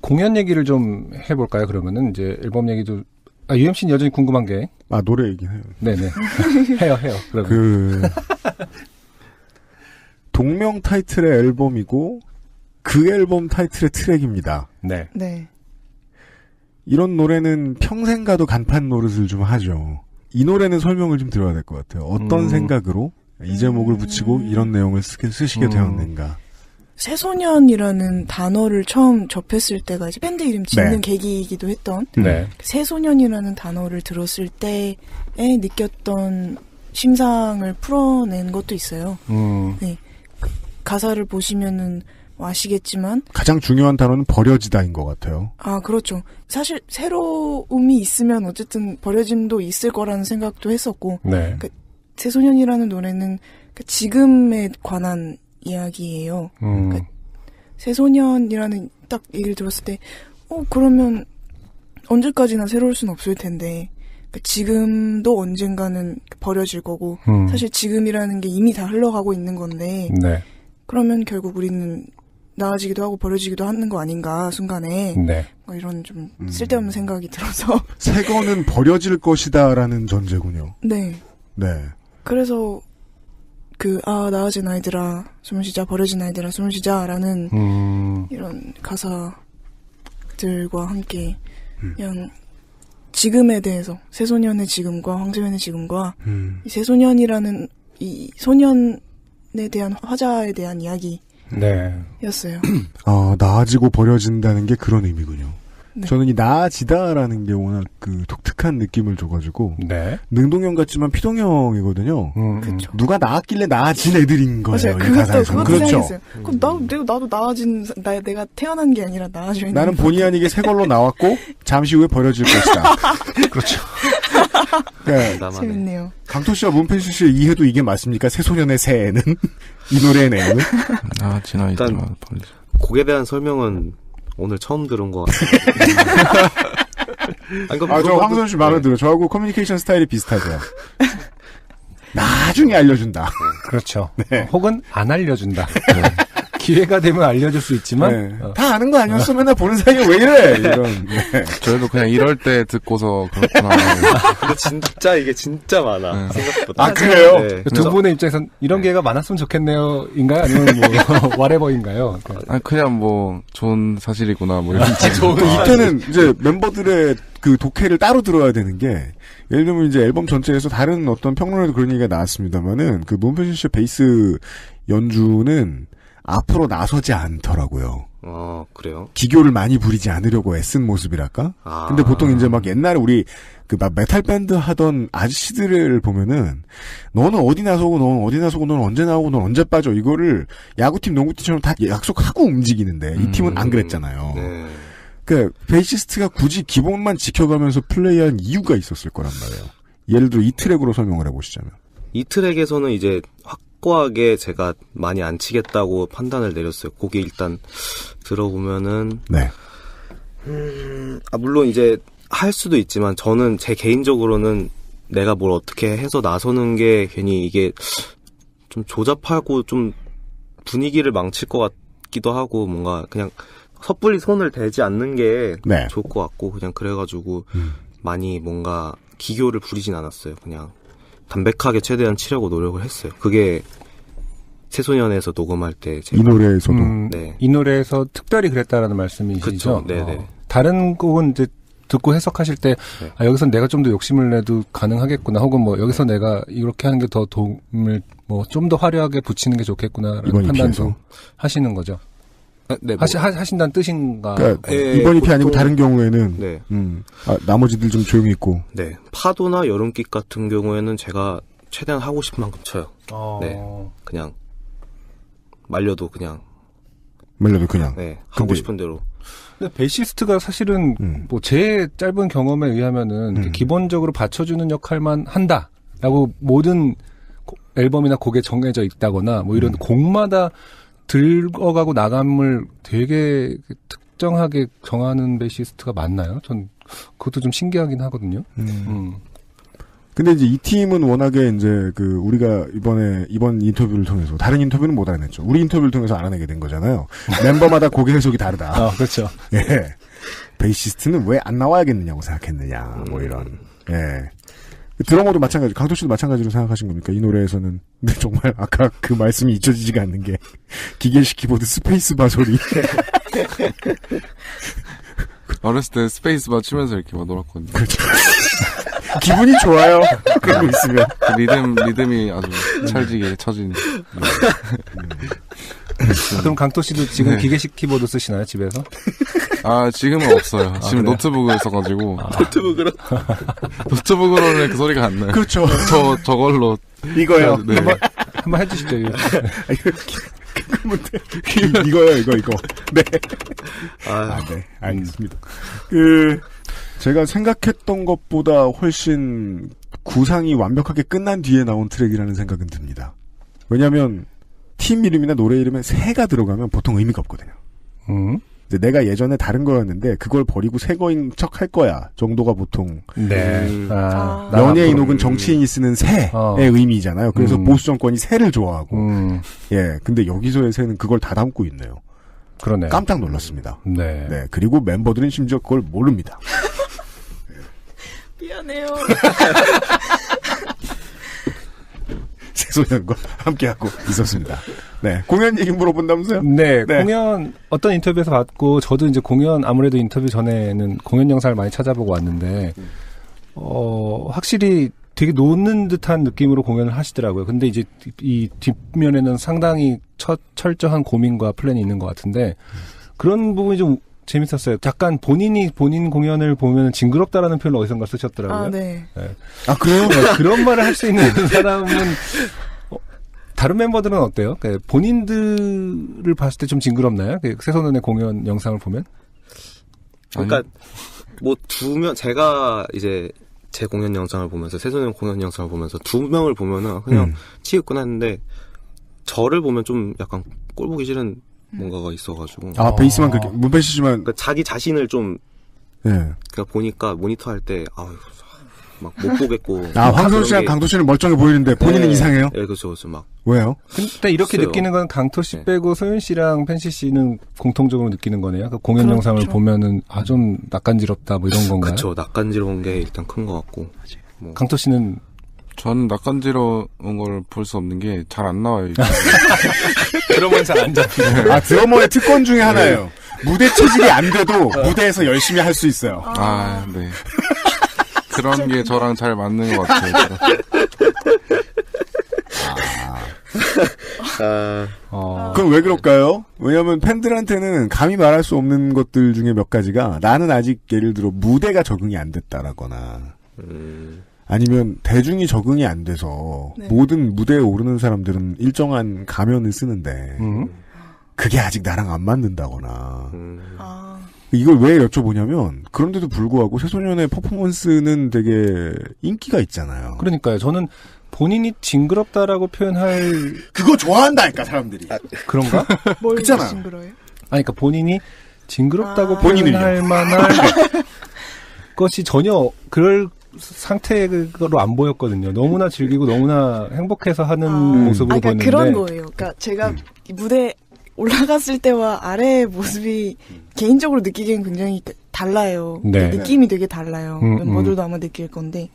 공연 얘기를 좀 해볼까요? 그러면은 이제 앨범 얘기도 UMC는 여전히 궁금한 게 노래 얘기해요. 네네 해요. 그러면 동명 타이틀의 앨범이고. 그 앨범 타이틀의 트랙입니다. 네. 이런 노래는 평생 가도 간판 노릇을 좀 하죠. 이 노래는 설명을 좀 드려야 될 것 같아요. 어떤 생각으로 이 제목을 붙이고 이런 내용을 쓰시게 되었는가. 새소년이라는 단어를 처음 접했을 때가 이제 밴드 이름 짓는 계기이기도 했던 새소년이라는 단어를 들었을 때에 느꼈던 심상을 풀어낸 것도 있어요. 네. 가사를 보시면은 아시겠지만 가장 중요한 단어는 버려지다인 것 같아요. 그렇죠. 사실 새로움이 있으면 어쨌든 버려짐도 있을 거라는 생각도 했었고 그러니까 새소년이라는 노래는 지금에 관한 이야기예요. 그러니까 새소년이라는 딱 얘기를 들었을 때 그러면 언제까지나 새로울 수는 없을 텐데 그러니까 지금도 언젠가는 버려질 거고 사실 지금이라는 게 이미 다 흘러가고 있는 건데 그러면 결국 우리는 나아지기도 하고 버려지기도 하는 거 아닌가 순간에 이런 좀 쓸데없는 생각이 들어서 새 거는 버려질 것이다라는 전제군요. 네. 그래서 나아진 아이들아 숨을 쉬자 버려진 아이들아 숨을 쉬자라는 이런 가사들과 함께 그냥 지금에 대해서 새소년의 지금과 황소연의 지금과 이 새소년이라는 이 소년에 대한 화자에 대한 이야기 였어요. 나아지고 버려진다는 게 그런 의미군요. 저는 이 나아지다라는 게 워낙 독특한 느낌을 줘가지고 능동형 같지만 피동형이거든요. 누가 나았길래 나아진 애들인 거예요. 그것도 생각했어요. 그럼 나도 나아진 내가 태어난 게 아니라 나아져 있는. 나는 본의 아니게 새 걸로 나왔고 잠시 후에 버려질 것이다. 그렇죠. 재밌네요. 강토 씨와 문펜수 씨의 이해도 이게 맞습니까? 새소년의 새에는 이 노래의 내용은 일단 곡에 대한 설명은 오늘 처음 들은 것 같아요. 저 황선 씨 마음에 들어요. 저하고 커뮤니케이션 스타일이 비슷하죠. 나중에 알려준다. 그렇죠. 혹은 안 알려준다. 기회가 되면 알려줄 수 있지만 다 아는 거 아니었어? 맨날 보는 사이에 왜 이래? 이런. 저희도 그냥 이럴 때 듣고서 그렇구나. 근데 진짜 이게 진짜 많아. 생각보다. 그래요? 두 분의 입장에선 이런 기회가 많았으면 좋겠네요. 인가요? 아니면 whatever인가요? 그냥 좋은 사실이구나. 이런. 이때는 이제 멤버들의 독해를 따로 들어야 되는 게 예를 들면 이제 앨범 전체에서 다른 어떤 평론에도 그런 얘기가 나왔습니다만은 문펜수 씨의 베이스 연주는 앞으로 나서지 않더라고요. 그래요? 기교를 많이 부리지 않으려고 애쓴 모습이랄까? 근데 보통 이제 막 옛날에 우리 막 메탈 밴드 하던 아저씨들을 보면은 너는 어디 나서고 너는 어디 나서고 너는 언제 나오고 너는 언제 빠져 이거를 야구팀 농구팀처럼 다 약속하고 움직이는데 이 팀은 안 그랬잖아요. 네. 그러니까 베이시스트가 굳이 기본만 지켜가면서 플레이한 이유가 있었을 거란 말이에요. 예를 들어 이 트랙으로 설명을 해보시자면. 이 트랙에서는 이제 확고하게 제가 많이 안 치겠다고 판단을 내렸어요. 곡이 일단 들어보면은 네. 물론 이제 할 수도 있지만 저는 제 개인적으로는 내가 뭘 어떻게 해서 나서는 게 괜히 이게 좀 조잡하고 좀 분위기를 망칠 것 같기도 하고 뭔가 그냥 섣불리 손을 대지 않는 게 네. 좋을 것 같고 그냥 그래가지고 많이 뭔가 기교를 부리진 않았어요. 그냥 담백하게 최대한 치려고 노력을 했어요. 그게 새소년에서 녹음할 때 이 노래에서도 네. 이 노래에서 특별히 그랬다라는 말씀이시죠? 그렇죠. 네네. 다른 곡은 이제 듣고 해석하실 때 네. 여기서 내가 좀 더 욕심을 내도 가능하겠구나 혹은 뭐 여기서 내가 이렇게 하는 게 더 도움을 뭐 좀 더 화려하게 붙이는 게 좋겠구나라는 판단도 하시는 거죠. 네, 하신다는 뜻인가? 그러니까 이번 EP 아니고 다른 경우에는 네. 나머지들 좀 조용히 있고. 네. 파도나 여름빛 같은 경우에는 제가 최대한 하고 싶은 만큼 쳐요. 네. 그냥 말려도 그냥. 네. 하고 싶은 대로. 근데 베이시스트가 사실은 뭐 제 짧은 경험에 의하면은 기본적으로 받쳐주는 역할만 한다라고 모든 앨범이나 곡에 정해져 있다거나 뭐 이런 곡마다 들어가고 나감을 되게 특정하게 정하는 베이시스트가 많나요? 전 그것도 좀 신기하긴 하거든요. 근데 이제 이 팀은 워낙에 이제 우리가 이번 인터뷰를 통해서 다른 인터뷰는 못 알아냈죠. 우리 인터뷰를 통해서 알아내게 된 거잖아요. 멤버마다 곡의 해석이 다르다. 그렇죠. 예. 베이시스트는 왜 안 나와야겠느냐고 생각했느냐. 뭐 이런. 예. 드러머도 마찬가지, 강토 씨도 마찬가지로 생각하신 겁니까? 이 노래에서는. 근데 정말 아까 그 말씀이 잊혀지지가 않는 게 기계식 키보드 스페이스바 소리. 어렸을 때 스페이스바 치면서 이렇게 막 놀았거든요. 그렇죠. 기분이 좋아요. 그러고 있으면. 리듬이 아주 찰지게 쳐지니. 그럼 강토 씨도 지금 기계식 키보드 쓰시나요, 집에서? 지금은 없어요. 지금 노트북을 써가지고. 노트북으로는 그 소리가 안 나요. 그렇죠. 저걸로. 이거요. 네. 한번 해주시죠, 이거. 이거요, 이거. 네. 네. 알겠습니다. 제가 생각했던 것보다 훨씬 구상이 완벽하게 끝난 뒤에 나온 트랙이라는 생각은 듭니다. 왜냐하면 팀 이름이나 노래 이름에 새가 들어가면 보통 의미가 없거든요. 근데 내가 예전에 다른 거였는데 그걸 버리고 새 거인 척 할 거야 정도가 보통 네. 연예인 혹은 정치인이 쓰는 새의 의미잖아요. 그래서 보수 정권이 새를 좋아하고 예. 근데 여기서의 새는 그걸 다 담고 있네요. 그러네요. 깜짝 놀랐습니다. 네. 네. 그리고 멤버들은 심지어 그걸 모릅니다. 미안해요. 새소년과 함께하고 있었습니다. 네. 공연 얘기 물어본다면서요? 네. 공연 어떤 인터뷰에서 봤고 저도 이제 공연 아무래도 인터뷰 전에는 공연 영상을 많이 찾아보고 왔는데 확실히 되게 노는 듯한 느낌으로 공연을 하시더라고요. 근데 이제 이 뒷면에는 상당히 철저한 고민과 플랜이 있는 것 같은데 그런 부분이 좀 재밌었어요. 약간 본인 공연을 보면 징그럽다라는 표현을 어디선가 쓰셨더라고요. 네. 네. 그래요? 그런 말을 할 수 있는 사람은 다른 멤버들은 어때요? 본인들을 봤을 때 좀 징그럽나요? 새소년의 공연 영상을 보면? 그러니까 뭐 제가 이제 제 공연 영상을 보면서 새소년 공연 영상을 보면서 두 명을 보면은 그냥 치겠구나 했는데 저를 보면 좀 약간 꼴 보기 싫은 뭔가가 있어가지고. 베이스만 그렇게 문배시지만 그러니까 자기 자신을 좀 그러니까 보니까 모니터 할 때 막 못 보겠고. 황선 씨랑 강도 씨는 멀쩡해 보이는데 본인은 이상해요? 네, 그렇죠. 막. 왜요? 근데 이렇게 글쎄요. 느끼는 건 강토 씨 빼고 소윤 씨랑 펜시 씨는 공통적으로 느끼는 거네요. 그 공연 영상을 보면은 좀 낯간지럽다 뭐 이런 건가요? 그렇죠. 낯간지러운 게 일단 큰 것 같고. 뭐. 강토 씨는 전 낯간지러운 걸 볼 수 없는 게 잘 안 나와요. 그러면 잘 안 잡히네. 드러머의 특권 중에 하나예요. 무대 체질이 안 돼도 무대에서 열심히 할 수 있어요. 네. 그런 게 저랑 잘 맞는 것 같아요. 그건 왜 그럴까요? 왜냐면 팬들한테는 감히 말할 수 없는 것들 중에 몇 가지가 나는 아직 예를 들어 무대가 적응이 안 됐다라거나 아니면 대중이 적응이 안 돼서 네. 모든 무대에 오르는 사람들은 일정한 가면을 쓰는데 그게 아직 나랑 안 맞는다거나 이걸 왜 여쭤보냐면 그런데도 불구하고 새소년의 퍼포먼스는 되게 인기가 있잖아요. 그러니까요. 저는 본인이 징그럽다라고 표현할 그거 좋아한다니까 사람들이. 그런가? 뭘 그렇잖아요. 징그러워요? 아니 그러니까 본인이 징그럽다고 본인을요. 표현할 만한 것이 전혀 그럴 상태로 안 보였거든요. 너무나 즐기고 너무나 행복해서 하는 모습으로 그러니까 보였는데 그런 거예요. 그러니까 제가 이 무대 올라갔을 때와 아래의 모습이 개인적으로 느끼기엔 굉장히 달라요. 네. 느낌이 되게 달라요. 멤버들도 아마 느낄 건데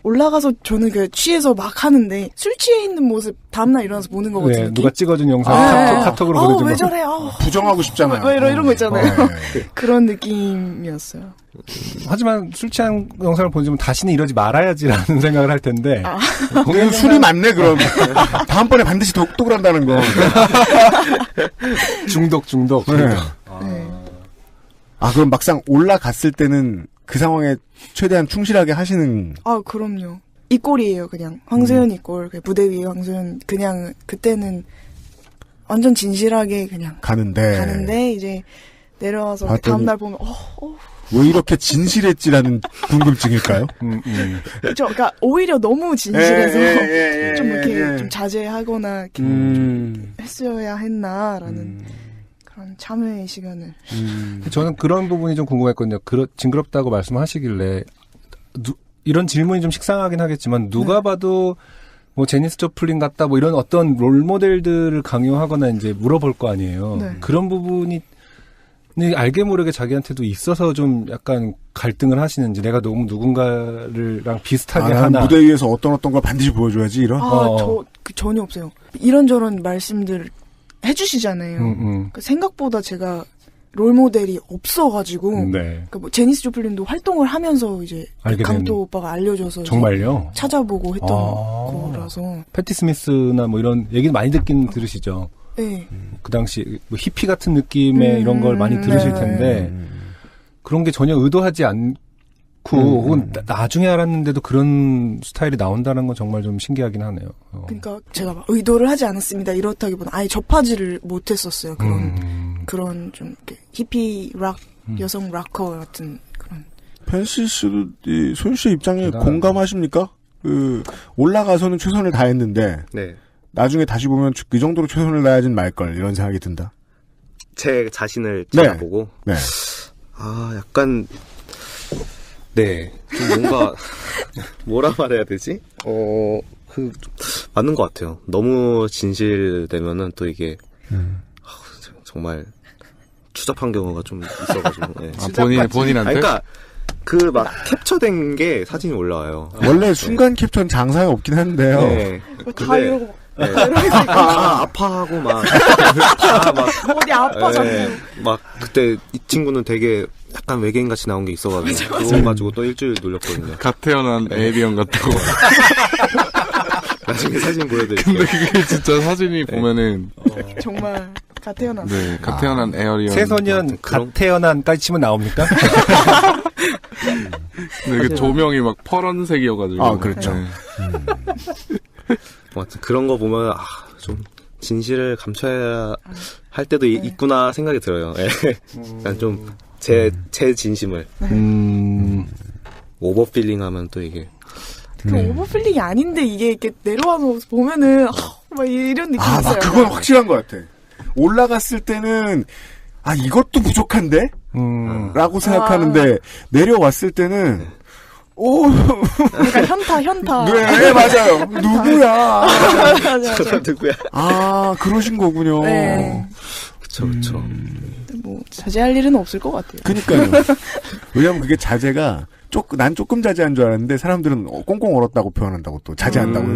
올라가서 저는 그 취해서 막 하는데 술 취해 있는 모습 다음날 일어나서 보는 거거든요. 네, 누가 찍어준 영상 카톡으로 보내준 왜 거. 저래? 부정하고 싶잖아요. 왜 이런 거 있잖아요. 네. 그런 느낌이었어요. 하지만 술 취한 영상을 보여주면 다시는 이러지 말아야지라는 생각을 할 텐데. 공연 술이 많네 그럼. 다음번에 반드시 독독을 한다는 거. 중독. 네. 네. 그럼 막상 올라갔을 때는 그 상황에 최대한 충실하게 하시는. 그럼요. 이 꼴이에요, 그냥. 황소연 이 꼴. 무대 위에 황소연. 그냥, 그때는 완전 진실하게 그냥. 가는데, 이제 내려와서 다음날 보면, 왜 이렇게 진실했지라는 궁금증일까요? 그쵸. 그러니까 오히려 너무 진실해서 좀 이렇게 좀 자제하거나 이렇게 좀 했어야 했나라는 그런 참회의 시간을. 저는 그런 부분이 좀 궁금했거든요. 징그럽다고 말씀하시길래 이런 질문이 좀 식상하긴 하겠지만 누가 봐도 뭐 제니스 조플린 같다 뭐 이런 어떤 롤 모델들을 강요하거나 이제 물어볼 거 아니에요. 네. 그런 부분이 알게 모르게 자기한테도 있어서 좀 약간 갈등을 하시는지 내가 너무 누군가랑 비슷하게 하나. 무대 위에서 어떤 걸 반드시 보여줘야지 이런. 전혀 없어요. 이런저런 말씀들 해주시잖아요. 생각보다 제가 롤 모델이 없어가지고. 네. 뭐 제니스 조플린도 활동을 하면서 이제 강도 오빠가 알려줘서 정말요? 찾아보고 했던 거라서. 패티 스미스나 뭐 이런 얘기는 많이 들으시죠. 네. 그 당시 뭐 히피 같은 느낌의 이런 걸 많이 들으실 텐데 그런 게 전혀 의도하지 않고 혹은 나중에 알았는데도 그런 스타일이 나온다는 건 정말 좀 신기하긴 하네요. 그러니까 제가 막 의도를 하지 않았습니다. 이렇다기보다 아예 접하지를 못했었어요. 그런 좀 이렇게 히피 락 여성 락커 같은 그런. 펜시 씨도 소윤 씨 입장에 공감하십니까? 올라가서는 최선을 다했는데. 네. 나중에 다시 보면 그 정도로 최선을 다하진 말걸 이런 생각이 든다. 제 자신을 찾아보고 네. 약간 좀 뭔가 뭐라 말해야 되지? 맞는 것 같아요. 너무 진실되면은 또 이게 정말 추잡한 경우가 좀 있어가지고. 네. 본인한테? 그러니까 막 캡처된 게 사진이 올라와요. 원래 순간 캡처는 장사에 없긴 한데요. 네. 다 이러고. 네. 아파하고 막 어디 아파서 막 그때 이 친구는 되게 약간 외계인 같이 나온 게 있어가지고 그거 가지고 또 일주일 놀렸거든요. 갓 태어난 에이리언 같다고. 나중에 사진 보여드릴게요. 근데 그게 진짜 사진이 보면은 정말 갓 태어난. 네, 갓 태어난 에어리언. 새소년 갓 태어난까지 치면 나옵니까? 이게 조명이 막 퍼런색이어가지고. 그렇죠. 네. 그런 거 보면 좀 진실을 감춰야 할 때도 있구나 생각이 들어요. 난 좀 제 진심을 오버필링하면 또 이게 오버필링이 아닌데 이게 이렇게 내려와서 보면은 막 이런 느낌이 있어요. 그건 확실한 것 같아. 올라갔을 때는 이것도 부족한데? 라고 생각하는데 내려왔을 때는 그러니까 현타. 네, 맞아요. 누구야? 맞아. 누구야? 그러신 거군요. 네. 그쵸. 뭐, 자제할 일은 없을 것 같아요. 그니까요. 왜냐면 그게 자제가, 난 조금 자제한 줄 알았는데, 사람들은 꽁꽁 얼었다고 표현한다고 또, 자제한다고.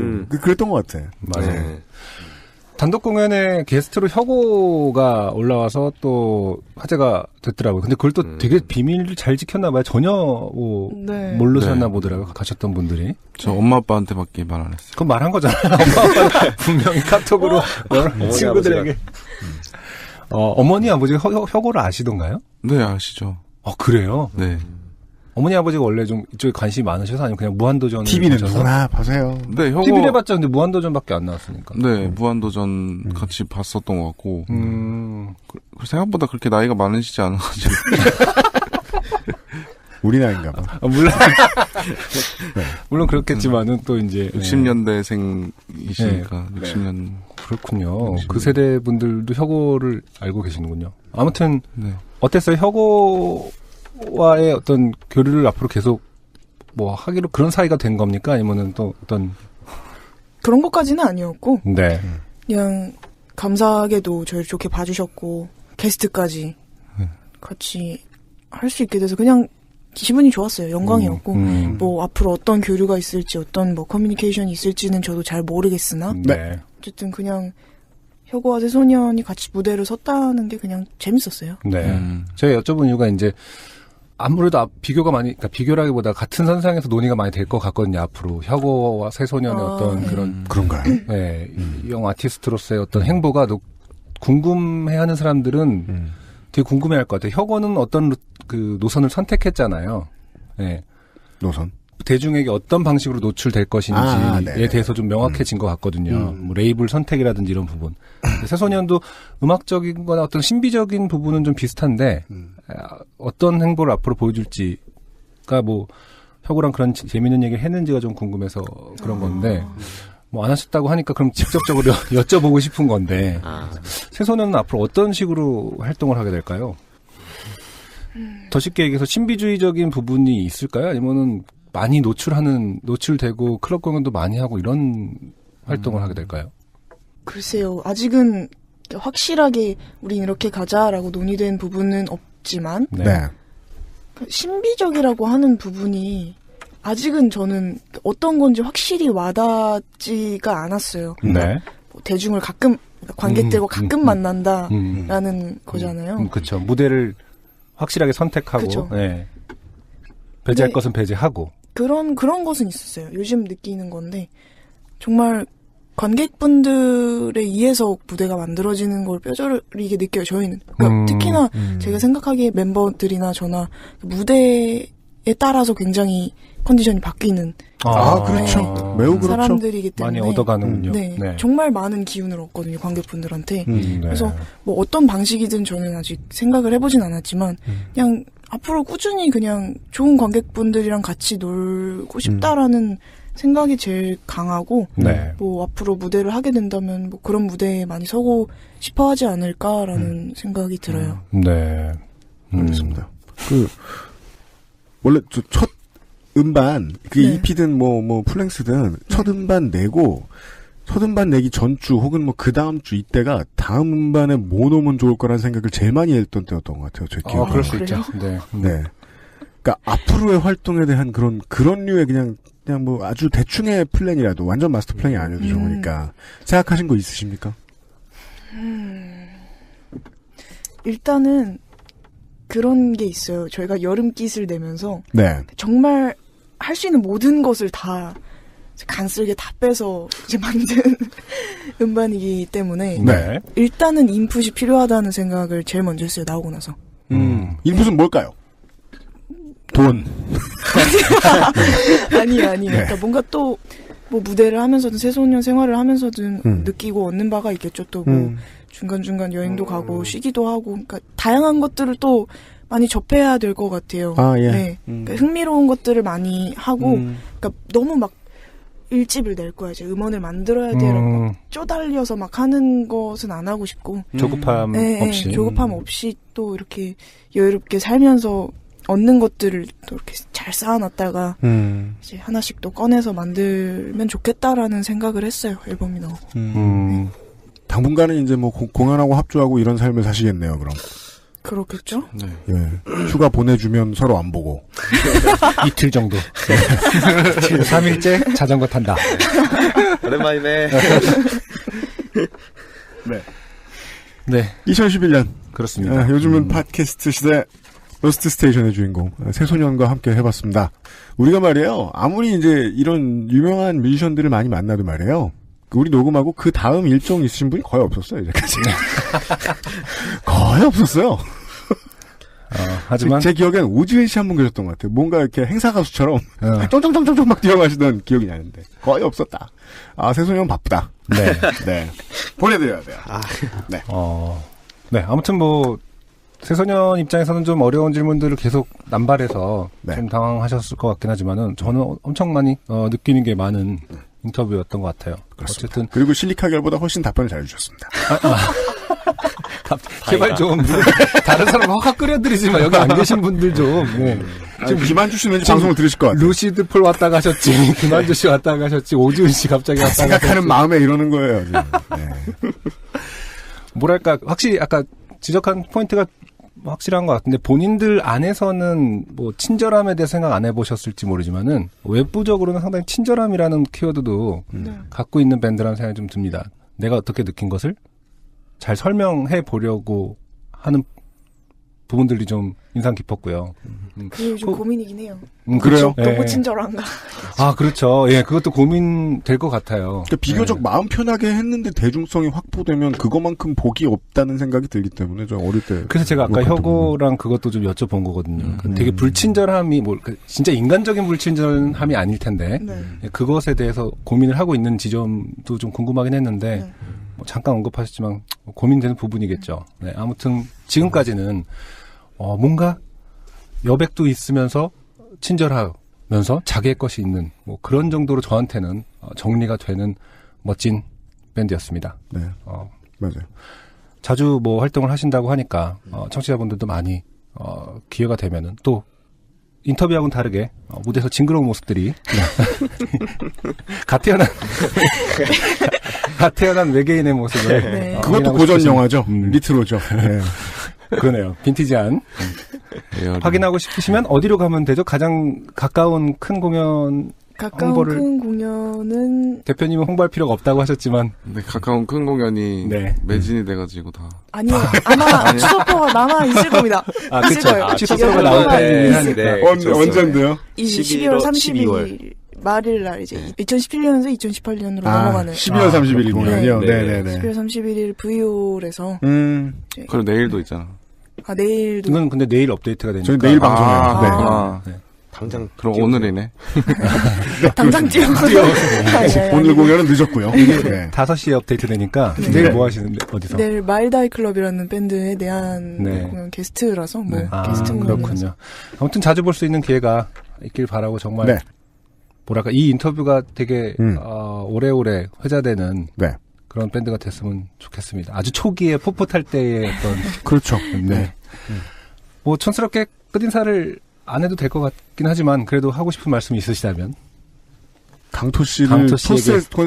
그랬던 것 같아요. 맞아요. 단독 공연에 게스트로 혁오가 올라와서 또 화제가 됐더라고요. 근데 그걸 또 되게 비밀을 잘 지켰나 봐요. 전혀 모르셨나 보더라고요. 가셨던 분들이. 저 엄마 아빠한테밖에 말 안 했어요. 그건 말한 거잖아요. 엄마 아빠는 분명히 카톡으로 친구들에게. 어머니 아버지가 혁오를 아시던가요? 네, 아시죠. 그래요? 네. 어머니 아버지가 원래 좀 이쪽에 관심이 많으셔서 아니면 그냥 무한도전을 TV는 누구나 보세요. 네, 혁오. TV를 해봤자 근데 무한도전밖에 안 나왔으니까. 네, 무한도전 같이 봤었던 것 같고. 생각보다 그렇게 나이가 많으시지 않아가지고. 우리 나이인가 봐. 물론. 네. 물론 그렇겠지만은 또 이제. 60년대생이시니까. 네. 60년. 그렇군요. 60년. 그 세대 분들도 혁오를 알고 계시는군요. 아무튼. 네. 어땠어요? 혁오와의 어떤 교류를 앞으로 계속 하기로 그런 사이가 된 겁니까? 아니면은 또 어떤. 그런 것까지는 아니었고. 네. 그냥 감사하게도 저를 좋게 봐주셨고, 게스트까지 같이 할 수 있게 돼서 그냥 기분이 좋았어요. 영광이었고, 앞으로 어떤 교류가 있을지, 어떤 커뮤니케이션이 있을지는 저도 잘 모르겠으나, 네. 어쨌든 그냥 혁오와 새소년이 같이 무대를 섰다는 게 그냥 재밌었어요. 네. 제가 여쭤본 이유가 이제, 아무래도 비교가 그러니까 비교라기보다 같은 선상에서 논의가 많이 될 것 같거든요, 앞으로. 혁오와 새소년의 어떤 그런가요? 네. 영 아티스트로서의 어떤 행보가 궁금해 하는 사람들은 되게 궁금해 할 것 같아요. 혁오는 어떤 노선을 선택했잖아요. 네. 노선? 대중에게 어떤 방식으로 노출될 것인지에 대해서 좀 명확해진 것 같거든요. 레이블 선택이라든지 이런 부분. 새소년도 음악적인 거나 어떤 신비적인 부분은 좀 비슷한데, 어떤 행보를 앞으로 보여줄지가 혁오랑 그런 재밌는 얘기를 했는지가 좀 궁금해서 그런 건데, 안 하셨다고 하니까 그럼 직접적으로 여쭤보고 싶은 건데, 새소년은 앞으로 어떤 식으로 활동을 하게 될까요? 더 쉽게 얘기해서 신비주의적인 부분이 있을까요? 아니면은 많이 노출되고 클럽 공연도 많이 하고 이런 활동을 하게 될까요? 글쎄요. 아직은 확실하게 우린 이렇게 가자라고 논의된 부분은 없지만 신비적이라고 하는 부분이 아직은 저는 어떤 건지 확실히 와닿지가 않았어요. 네. 대중을 가끔 관객들과 가끔 만난다라는 거잖아요. 그렇죠. 무대를 확실하게 선택하고 배제할 것은 배제하고 그런 것은 있었어요. 요즘 느끼는 건데 정말 관객분들에 의해서 무대가 만들어지는 걸 뼈저리게 느껴요. 저희는 특히나 제가 생각하기에 멤버들이나 저나 무대에 따라서 굉장히 컨디션이 바뀌는 그렇죠. 매우 그렇죠. 사람들이기 때문에 많이 얻어가는군요. 네. 정말 많은 기운을 얻거든요. 관객분들한테. 그래서 어떤 방식이든 저는 아직 생각을 해보진 않았지만 그냥 앞으로 꾸준히 그냥 좋은 관객분들이랑 같이 놀고 싶다라는 생각이 제일 강하고 앞으로 무대를 하게 된다면 그런 무대에 많이 서고 싶어 하지 않을까라는 생각이 들어요. 네. 알겠습니다. 원래 첫 음반, EP든 플랭스든 첫 음반 내고, 첫 음반 내기 전주 혹은 그 다음 주 이때가 다음 음반에 뭐 넣으면 좋을 거라는 생각을 제일 많이 했던 때였던 것 같아요. 제 기억에. 그럴 수 있죠. 네. 그러니까 앞으로의 활동에 대한 그런 류의 그냥 아주 대충의 플랜이라도 완전 마스터 플랜이 아니어도 좋으니까 생각하신 거 있으십니까? 일단은 그런 게 있어요. 저희가 여름깃을 내면서 정말 할 수 있는 모든 것을 다 간쓸게 다 빼서 이제 만든 음반이기 때문에 일단은 인풋이 필요하다는 생각을 제일 먼저 했어요. 나오고 나서. 인풋은 뭘까요? 돈. 아니에요. 그러니까 뭔가 또 무대를 하면서든 새소년 생활을 하면서든 느끼고 얻는 바가 있겠죠. 또 중간중간 여행도 가고 쉬기도 하고 그러니까 다양한 것들을 또 많이 접해야 될 것 같아요. 그러니까 흥미로운 것들을 많이 하고 그러니까 너무 일집을 낼 거야. 이제 음원을 만들어야 돼라고 쪼달려서 하는 것은 안 하고 싶고 조급함 없이 조급함 없이 또 이렇게 여유롭게 살면서 얻는 것들을 또 이렇게 잘 쌓아놨다가 이제 하나씩 또 꺼내서 만들면 좋겠다라는 생각을 했어요. 앨범이 나오고. 당분간은 이제 공연하고 합주하고 이런 삶을 사시겠네요. 그럼. 그렇겠죠? 네. 휴가 보내주면 서로 안 보고. 이틀 정도. 3일째 자전거 탄다. 오랜만이네. 네. 네. 2011년. 그렇습니다. 요즘은 팟캐스트 시대 로스트 스테이션의 주인공 새소년과 함께 해봤습니다. 우리가 말이에요. 아무리 이제 이런 유명한 뮤지션들을 많이 만나도 말이에요. 우리 녹음하고 그 다음 일정 있으신 분이 거의 없었어요. 이제까지. 거의 없었어요. 하지만 제 기억엔 오지은 씨 한 분 계셨던 것 같아요. 뭔가 이렇게 행사 가수처럼 쫑쫑쫑쫑쫑 막 뛰어가시던 기억이 나는데 거의 없었다. 새소년 바쁘다. 네. 네. 보내드려야 돼요. 네. 네. 아무튼 새소년 입장에서는 좀 어려운 질문들을 계속 남발해서 좀 당황하셨을 것 같긴 하지만은 저는 엄청 많이 느끼는 게 많은 인터뷰였던 것 같아요. 그렇습니다. 어쨌든 그리고 실리카겔보다 훨씬 답변을 잘해주셨습니다. 제발 좀 다른 사람 확 끌어들이지만 여기 안 계신 분들 좀 지금 김한주 씨는 방송을 들으실 것 같아요. 루시드 폴 왔다 가셨지, 김한주 씨 왔다 가셨지, 오지은 씨 갑자기 왔다 가셨지. 생각하는 마음에 이러는 거예요. 네. 뭐랄까 확실히 아까 지적한 포인트가 확실한 것 같은데 본인들 안에서는 친절함에 대해 생각 안 해보셨을지 모르지만은 외부적으로는 상당히 친절함이라는 키워드도 갖고 있는 밴드라는 생각이 좀 듭니다. 내가 어떻게 느낀 것을 잘 설명해 보려고 하는 부분들이 좀 인상 깊었고요. 그게 좀 고민이긴 해요. 그래요? 너무 친절한가? 그렇죠. 예, 그것도 고민 될 것 같아요. 그러니까 비교적 마음 편하게 했는데 대중성이 확보되면 그거만큼 복이 없다는 생각이 들기 때문에 저 어릴 때. 그래서 제가 아까 혁오랑 그것도 좀 여쭤본 거거든요. 되게 불친절함이 진짜 인간적인 불친절함이 아닐 텐데 그것에 대해서 고민을 하고 있는 지점도 좀 궁금하긴 했는데 잠깐 언급하셨지만 고민되는 부분이겠죠. 네, 아무튼 지금까지는 뭔가 여백도 있으면서 친절하면서 자기의 것이 있는 그런 정도로 저한테는 정리가 되는 멋진 밴드였습니다. 네, 맞아요. 자주 활동을 하신다고 하니까 청취자분들도 많이 기회가 되면은 또 인터뷰하고는 다르게 무대에서 징그러운 모습들이 갓 태어난 외계인의 모습을 그것도 고전 영화죠. 리트로죠. 네. 그러네요. 빈티지한. 확인하고 싶으시면 어디로 가면 되죠? 가장 가까운 큰 공연 홍보를. 큰 공연은 대표님은 홍보할 필요가 없다고 하셨지만 네, 가까운 큰 공연이 매진이 돼가지고 다. 아니요. 아마 취소표가 남아 있을 겁니다. 그렇죠. 취소표가 나올 타이밍이 하니까. 언젠데요? 12월 32일 말일 날 이제 2017년에서 2018년으로 넘어가는 12월 31일 공연이요. 네. 12월 31일 VO에서 그리고 내일도 있잖아. 내일도. 이건 근데 내일 업데이트가 되니까. 저희 내일 방송해요. 네. 당장 그럼 오늘이네. 당장 찍어. 오늘 공연은 늦었고요. 이게 5시에 업데이트 되니까 내일 뭐 하시는데 어디서? 내일 마일다이 클럽이라는 밴드의 내한 공연 게스트라서 게스트 그렇군요. 아무튼 자주 볼 수 있는 기회가 있길 바라고 정말 뭐랄까 이 인터뷰가 되게 오래오래 회자되는 그런 밴드가 됐으면 좋겠습니다. 아주 초기에 풋풋할 때의 어떤 그렇죠. 네. 촌스럽게 끝인사를 안 해도 될 것 같긴 하지만 그래도 하고 싶은 말씀이 있으시다면 강토 씨를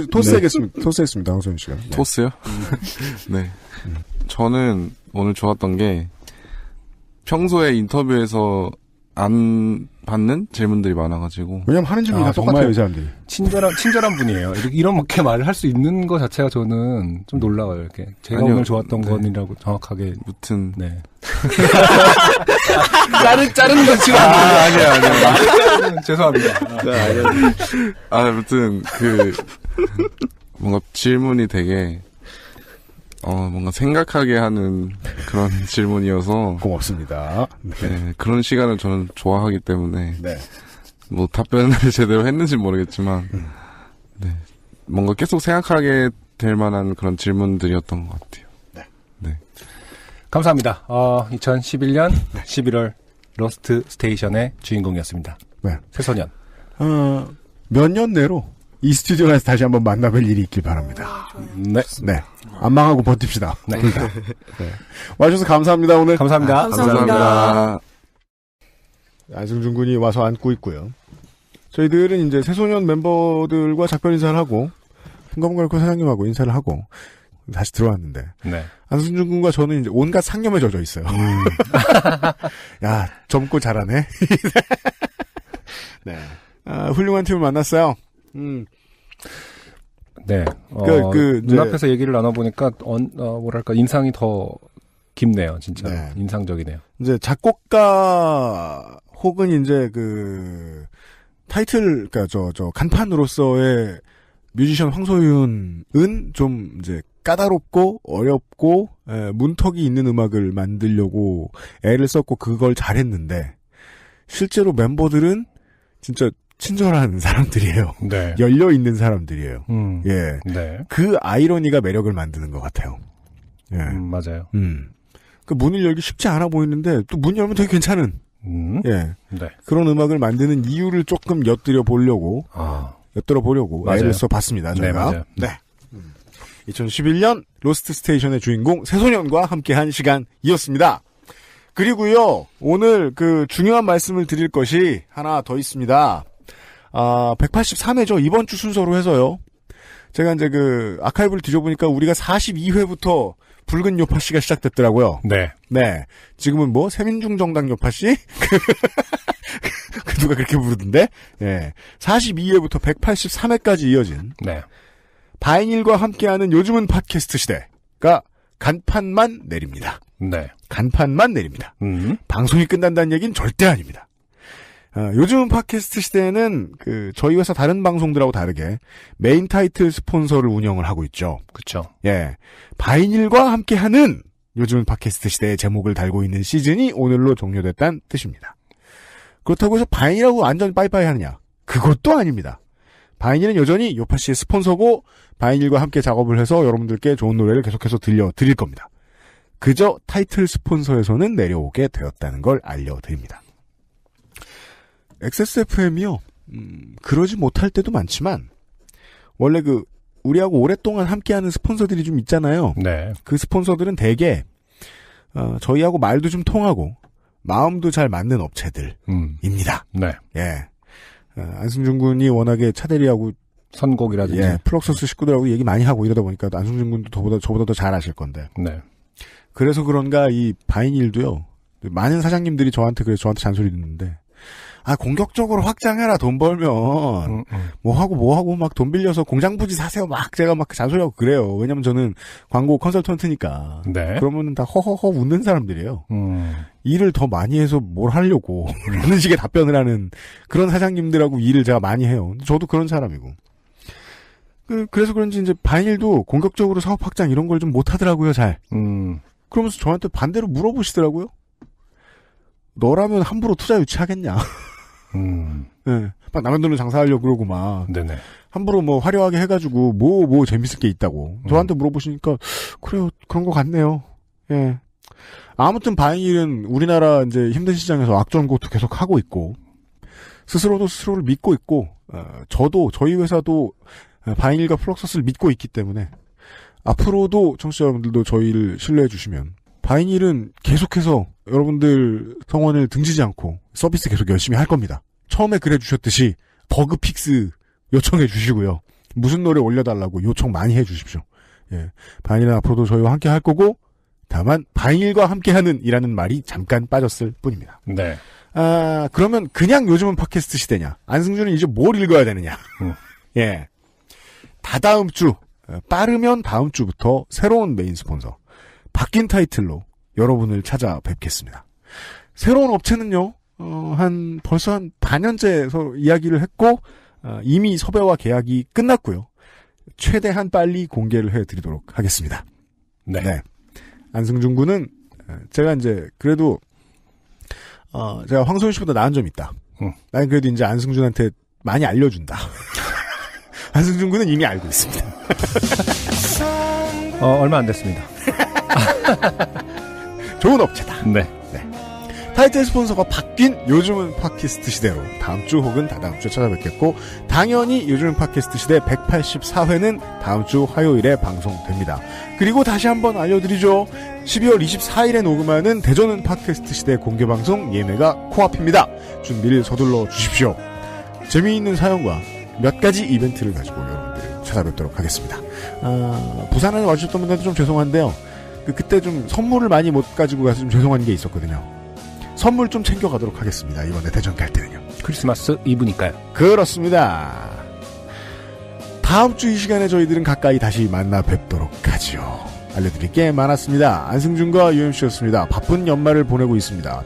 토스했습니다. 황소연 씨가. 토스요? 네. 저는 오늘 좋았던 게 평소에 인터뷰에서 안 받는 질문들이 많아가지고. 왜냐면 하는 질문이 다 똑같아요, 이 사람들이. 친절한 분이에요. 이렇게 말을 할 수 있는 것 자체가 저는 좀 놀라워요. 이렇게 제가 오늘 좋았던 건이라고 정확하게. 무튼. 네. 자르는 건 지금 아니야. 죄송합니다. 아무튼 뭔가 질문이 되게 뭔가 생각하게 하는 그런 질문이어서 고맙습니다. 네, 그런 시간을 저는 좋아하기 때문에 답변을 제대로 했는지 모르겠지만 뭔가 계속 생각하게 될 만한 그런 질문들이었던 것 같아요. 네. 감사합니다. 2011년 11월 로스트 스테이션의 주인공이었습니다. 새소년. 몇 년 내로 이 스튜디오에서 다시 한번 만나뵐 일이 있길 바랍니다. 네. 안 망하고 버팁시다. 네. 와주셔서 감사합니다, 오늘. 감사합니다. 안승준 군이 와서 앉고 있고요. 저희들은 이제 새소년 멤버들과 작별 인사를 하고, 풍감관리과 사장님하고 인사를 하고, 다시 들어왔는데. 안승준 군과 저는 이제 온갖 상념에 젖어 있어요. 야, 젊고 잘하네. 네. 훌륭한 팀을 만났어요. 네. 눈앞에서 얘기를 나눠보니까, 뭐랄까, 인상이 더 깊네요, 진짜. 네. 인상적이네요. 이제 작곡가, 혹은 이제 타이틀, 그니까 간판으로서의 뮤지션 황소윤은 좀 이제 까다롭고 어렵고 문턱이 있는 음악을 만들려고 애를 썼고 그걸 잘했는데 실제로 멤버들은 진짜 친절한 사람들이에요. 네. 열려 있는 사람들이에요. 예. 네. 그 아이러니가 매력을 만드는 것 같아요. 예. 맞아요. 그 문을 열기 쉽지 않아 보이는데 또 문 열면 되게 괜찮은. 예. 네. 그런 음악을 만드는 이유를 조금 엿들어 보려고 애를 써봤습니다. 저희가. 네, 맞아요. 네. 2011년 로스트 스테이션의 주인공 새소년과 함께한 시간이었습니다. 그리고요 오늘 중요한 말씀을 드릴 것이 하나 더 있습니다. 183회죠. 이번 주 순서로 해서요. 제가 이제 아카이브를 뒤져보니까 우리가 42회부터 붉은 요파씨가 시작됐더라고요. 네. 네. 지금은 새민중정당 요파씨? 누가 그렇게 부르던데? 네. 42회부터 183회까지 이어진. 네. 바이닐과 함께하는 요즘은 팟캐스트 시대가 간판만 내립니다. 네. 간판만 내립니다. 방송이 끝난다는 얘기는 절대 아닙니다. 요즘은 팟캐스트 시대에는 저희 회사 다른 방송들하고 다르게 메인 타이틀 스폰서를 운영을 하고 있죠. 그렇죠. 예. 바이닐과 함께하는 요즘은 팟캐스트 시대의 제목을 달고 있는 시즌이 오늘로 종료됐다는 뜻입니다. 그렇다고 해서 바이닐하고 완전 빠이빠이 하느냐? 그것도 아닙니다. 바이닐은 여전히 요파씨의 스폰서고 바이닐과 함께 작업을 해서 여러분들께 좋은 노래를 계속해서 들려드릴 겁니다. 그저 타이틀 스폰서에서는 내려오게 되었다는 걸 알려드립니다. XSFM이요. 그러지 못할 때도 많지만 원래 우리하고 오랫동안 함께하는 스폰서들이 좀 있잖아요. 네. 그 스폰서들은 대개 저희하고 말도 좀 통하고 마음도 잘 맞는 업체들입니다. 네. 예. 안승준 군이 워낙에 차대리하고 선곡이라든지 플럭서스 식구들하고 얘기 많이 하고 이러다 보니까 안승준 군도 저보다 더 잘 아실 건데. 네. 그래서 그런가 이 바이닐도요. 많은 사장님들이 저한테 잔소리 듣는데 공격적으로 확장해라 돈 벌면 뭐 하고 막 돈 빌려서 공장 부지 사세요 막 제가 막 잔소리하고 그래요. 왜냐면 저는 광고 컨설턴트니까. 네. 그러면은 다 허허허 웃는 사람들이에요. 일을 더 많이 해서 뭘 하려고 라는 식의 답변을 하는 그런 사장님들하고 일을 제가 많이 해요. 저도 그런 사람이고. 그래서 그런지 이제 바이닐도 공격적으로 사업 확장 이런 걸 좀 못하더라고요 잘. 그러면서 저한테 반대로 물어보시더라고요. 너라면 함부로 투자 유치하겠냐. 네. 막 남의 돈으로 장사하려고 그러고 막. 네네. 함부로 화려하게 해가지고 뭐 재밌을 게 있다고. 저한테 물어보시니까 그래요. 그런 것 같네요. 예. 아무튼 바이닐은 우리나라 이제 힘든 시장에서 악전고투 계속 하고 있고 스스로도 스스로를 믿고 있고 저도 저희 회사도 바이닐과 플럭서스를 믿고 있기 때문에 앞으로도 청취자 여러분들도 저희를 신뢰해 주시면 바이닐은 계속해서 여러분들 성원을 등지지 않고 서비스 계속 열심히 할 겁니다. 처음에 그래 주셨듯이 버그 픽스 요청해 주시고요. 무슨 노래 올려달라고 요청 많이 해 주십시오. 예. 바이닐은 앞으로도 저희와 함께 할 거고 다만 바이닐과 함께하는 이라는 말이 잠깐 빠졌을 뿐입니다. 네. 그러면 그냥 요즘은 팟캐스트 시대냐? 안승준은 이제 뭘 읽어야 되느냐? 예. 다다음 주 빠르면 다음 주부터 새로운 메인 스폰서 바뀐 타이틀로 여러분을 찾아뵙겠습니다. 새로운 업체는요. 벌써 한 반년째 이야기를 했고 이미 섭외와 계약이 끝났고요. 최대한 빨리 공개를 해드리도록 하겠습니다. 네. 네. 안승준 군은 제가 이제 그래도 제가 황소윤 씨보다 나은 점이 있다. 나는 그래도 이제 안승준한테 많이 알려준다. 안승준 군은 이미 알고 있습니다. 얼마 안 됐습니다. 좋은 업체다. 네. 타이틀 스폰서가 바뀐 요즘은 팟캐스트 시대로 다음 주 혹은 다다음 주에 찾아뵙겠고 당연히 요즘은 팟캐스트 시대 184회는 다음 주 화요일에 방송됩니다. 그리고 다시 한번 알려드리죠. 12월 24일에 녹음하는 대전은 팟캐스트 시대 공개방송 예매가 코앞입니다. 준비를 서둘러 주십시오. 재미있는 사연과 몇 가지 이벤트를 가지고 여러분들을 찾아뵙도록 하겠습니다. 부산에 와주셨던 분들도 좀 죄송한데요. 그때 좀 선물을 많이 못 가지고 가서 좀 죄송한 게 있었거든요. 선물 좀 챙겨가도록 하겠습니다. 이번에 대전 갈 때는요. 크리스마스 이브니까요. 그렇습니다. 다음 주 이 시간에 저희들은 가까이 다시 만나 뵙도록 하지요. 알려드릴 게 많았습니다. 안승준과 UMC였습니다. 바쁜 연말을 보내고 있습니다.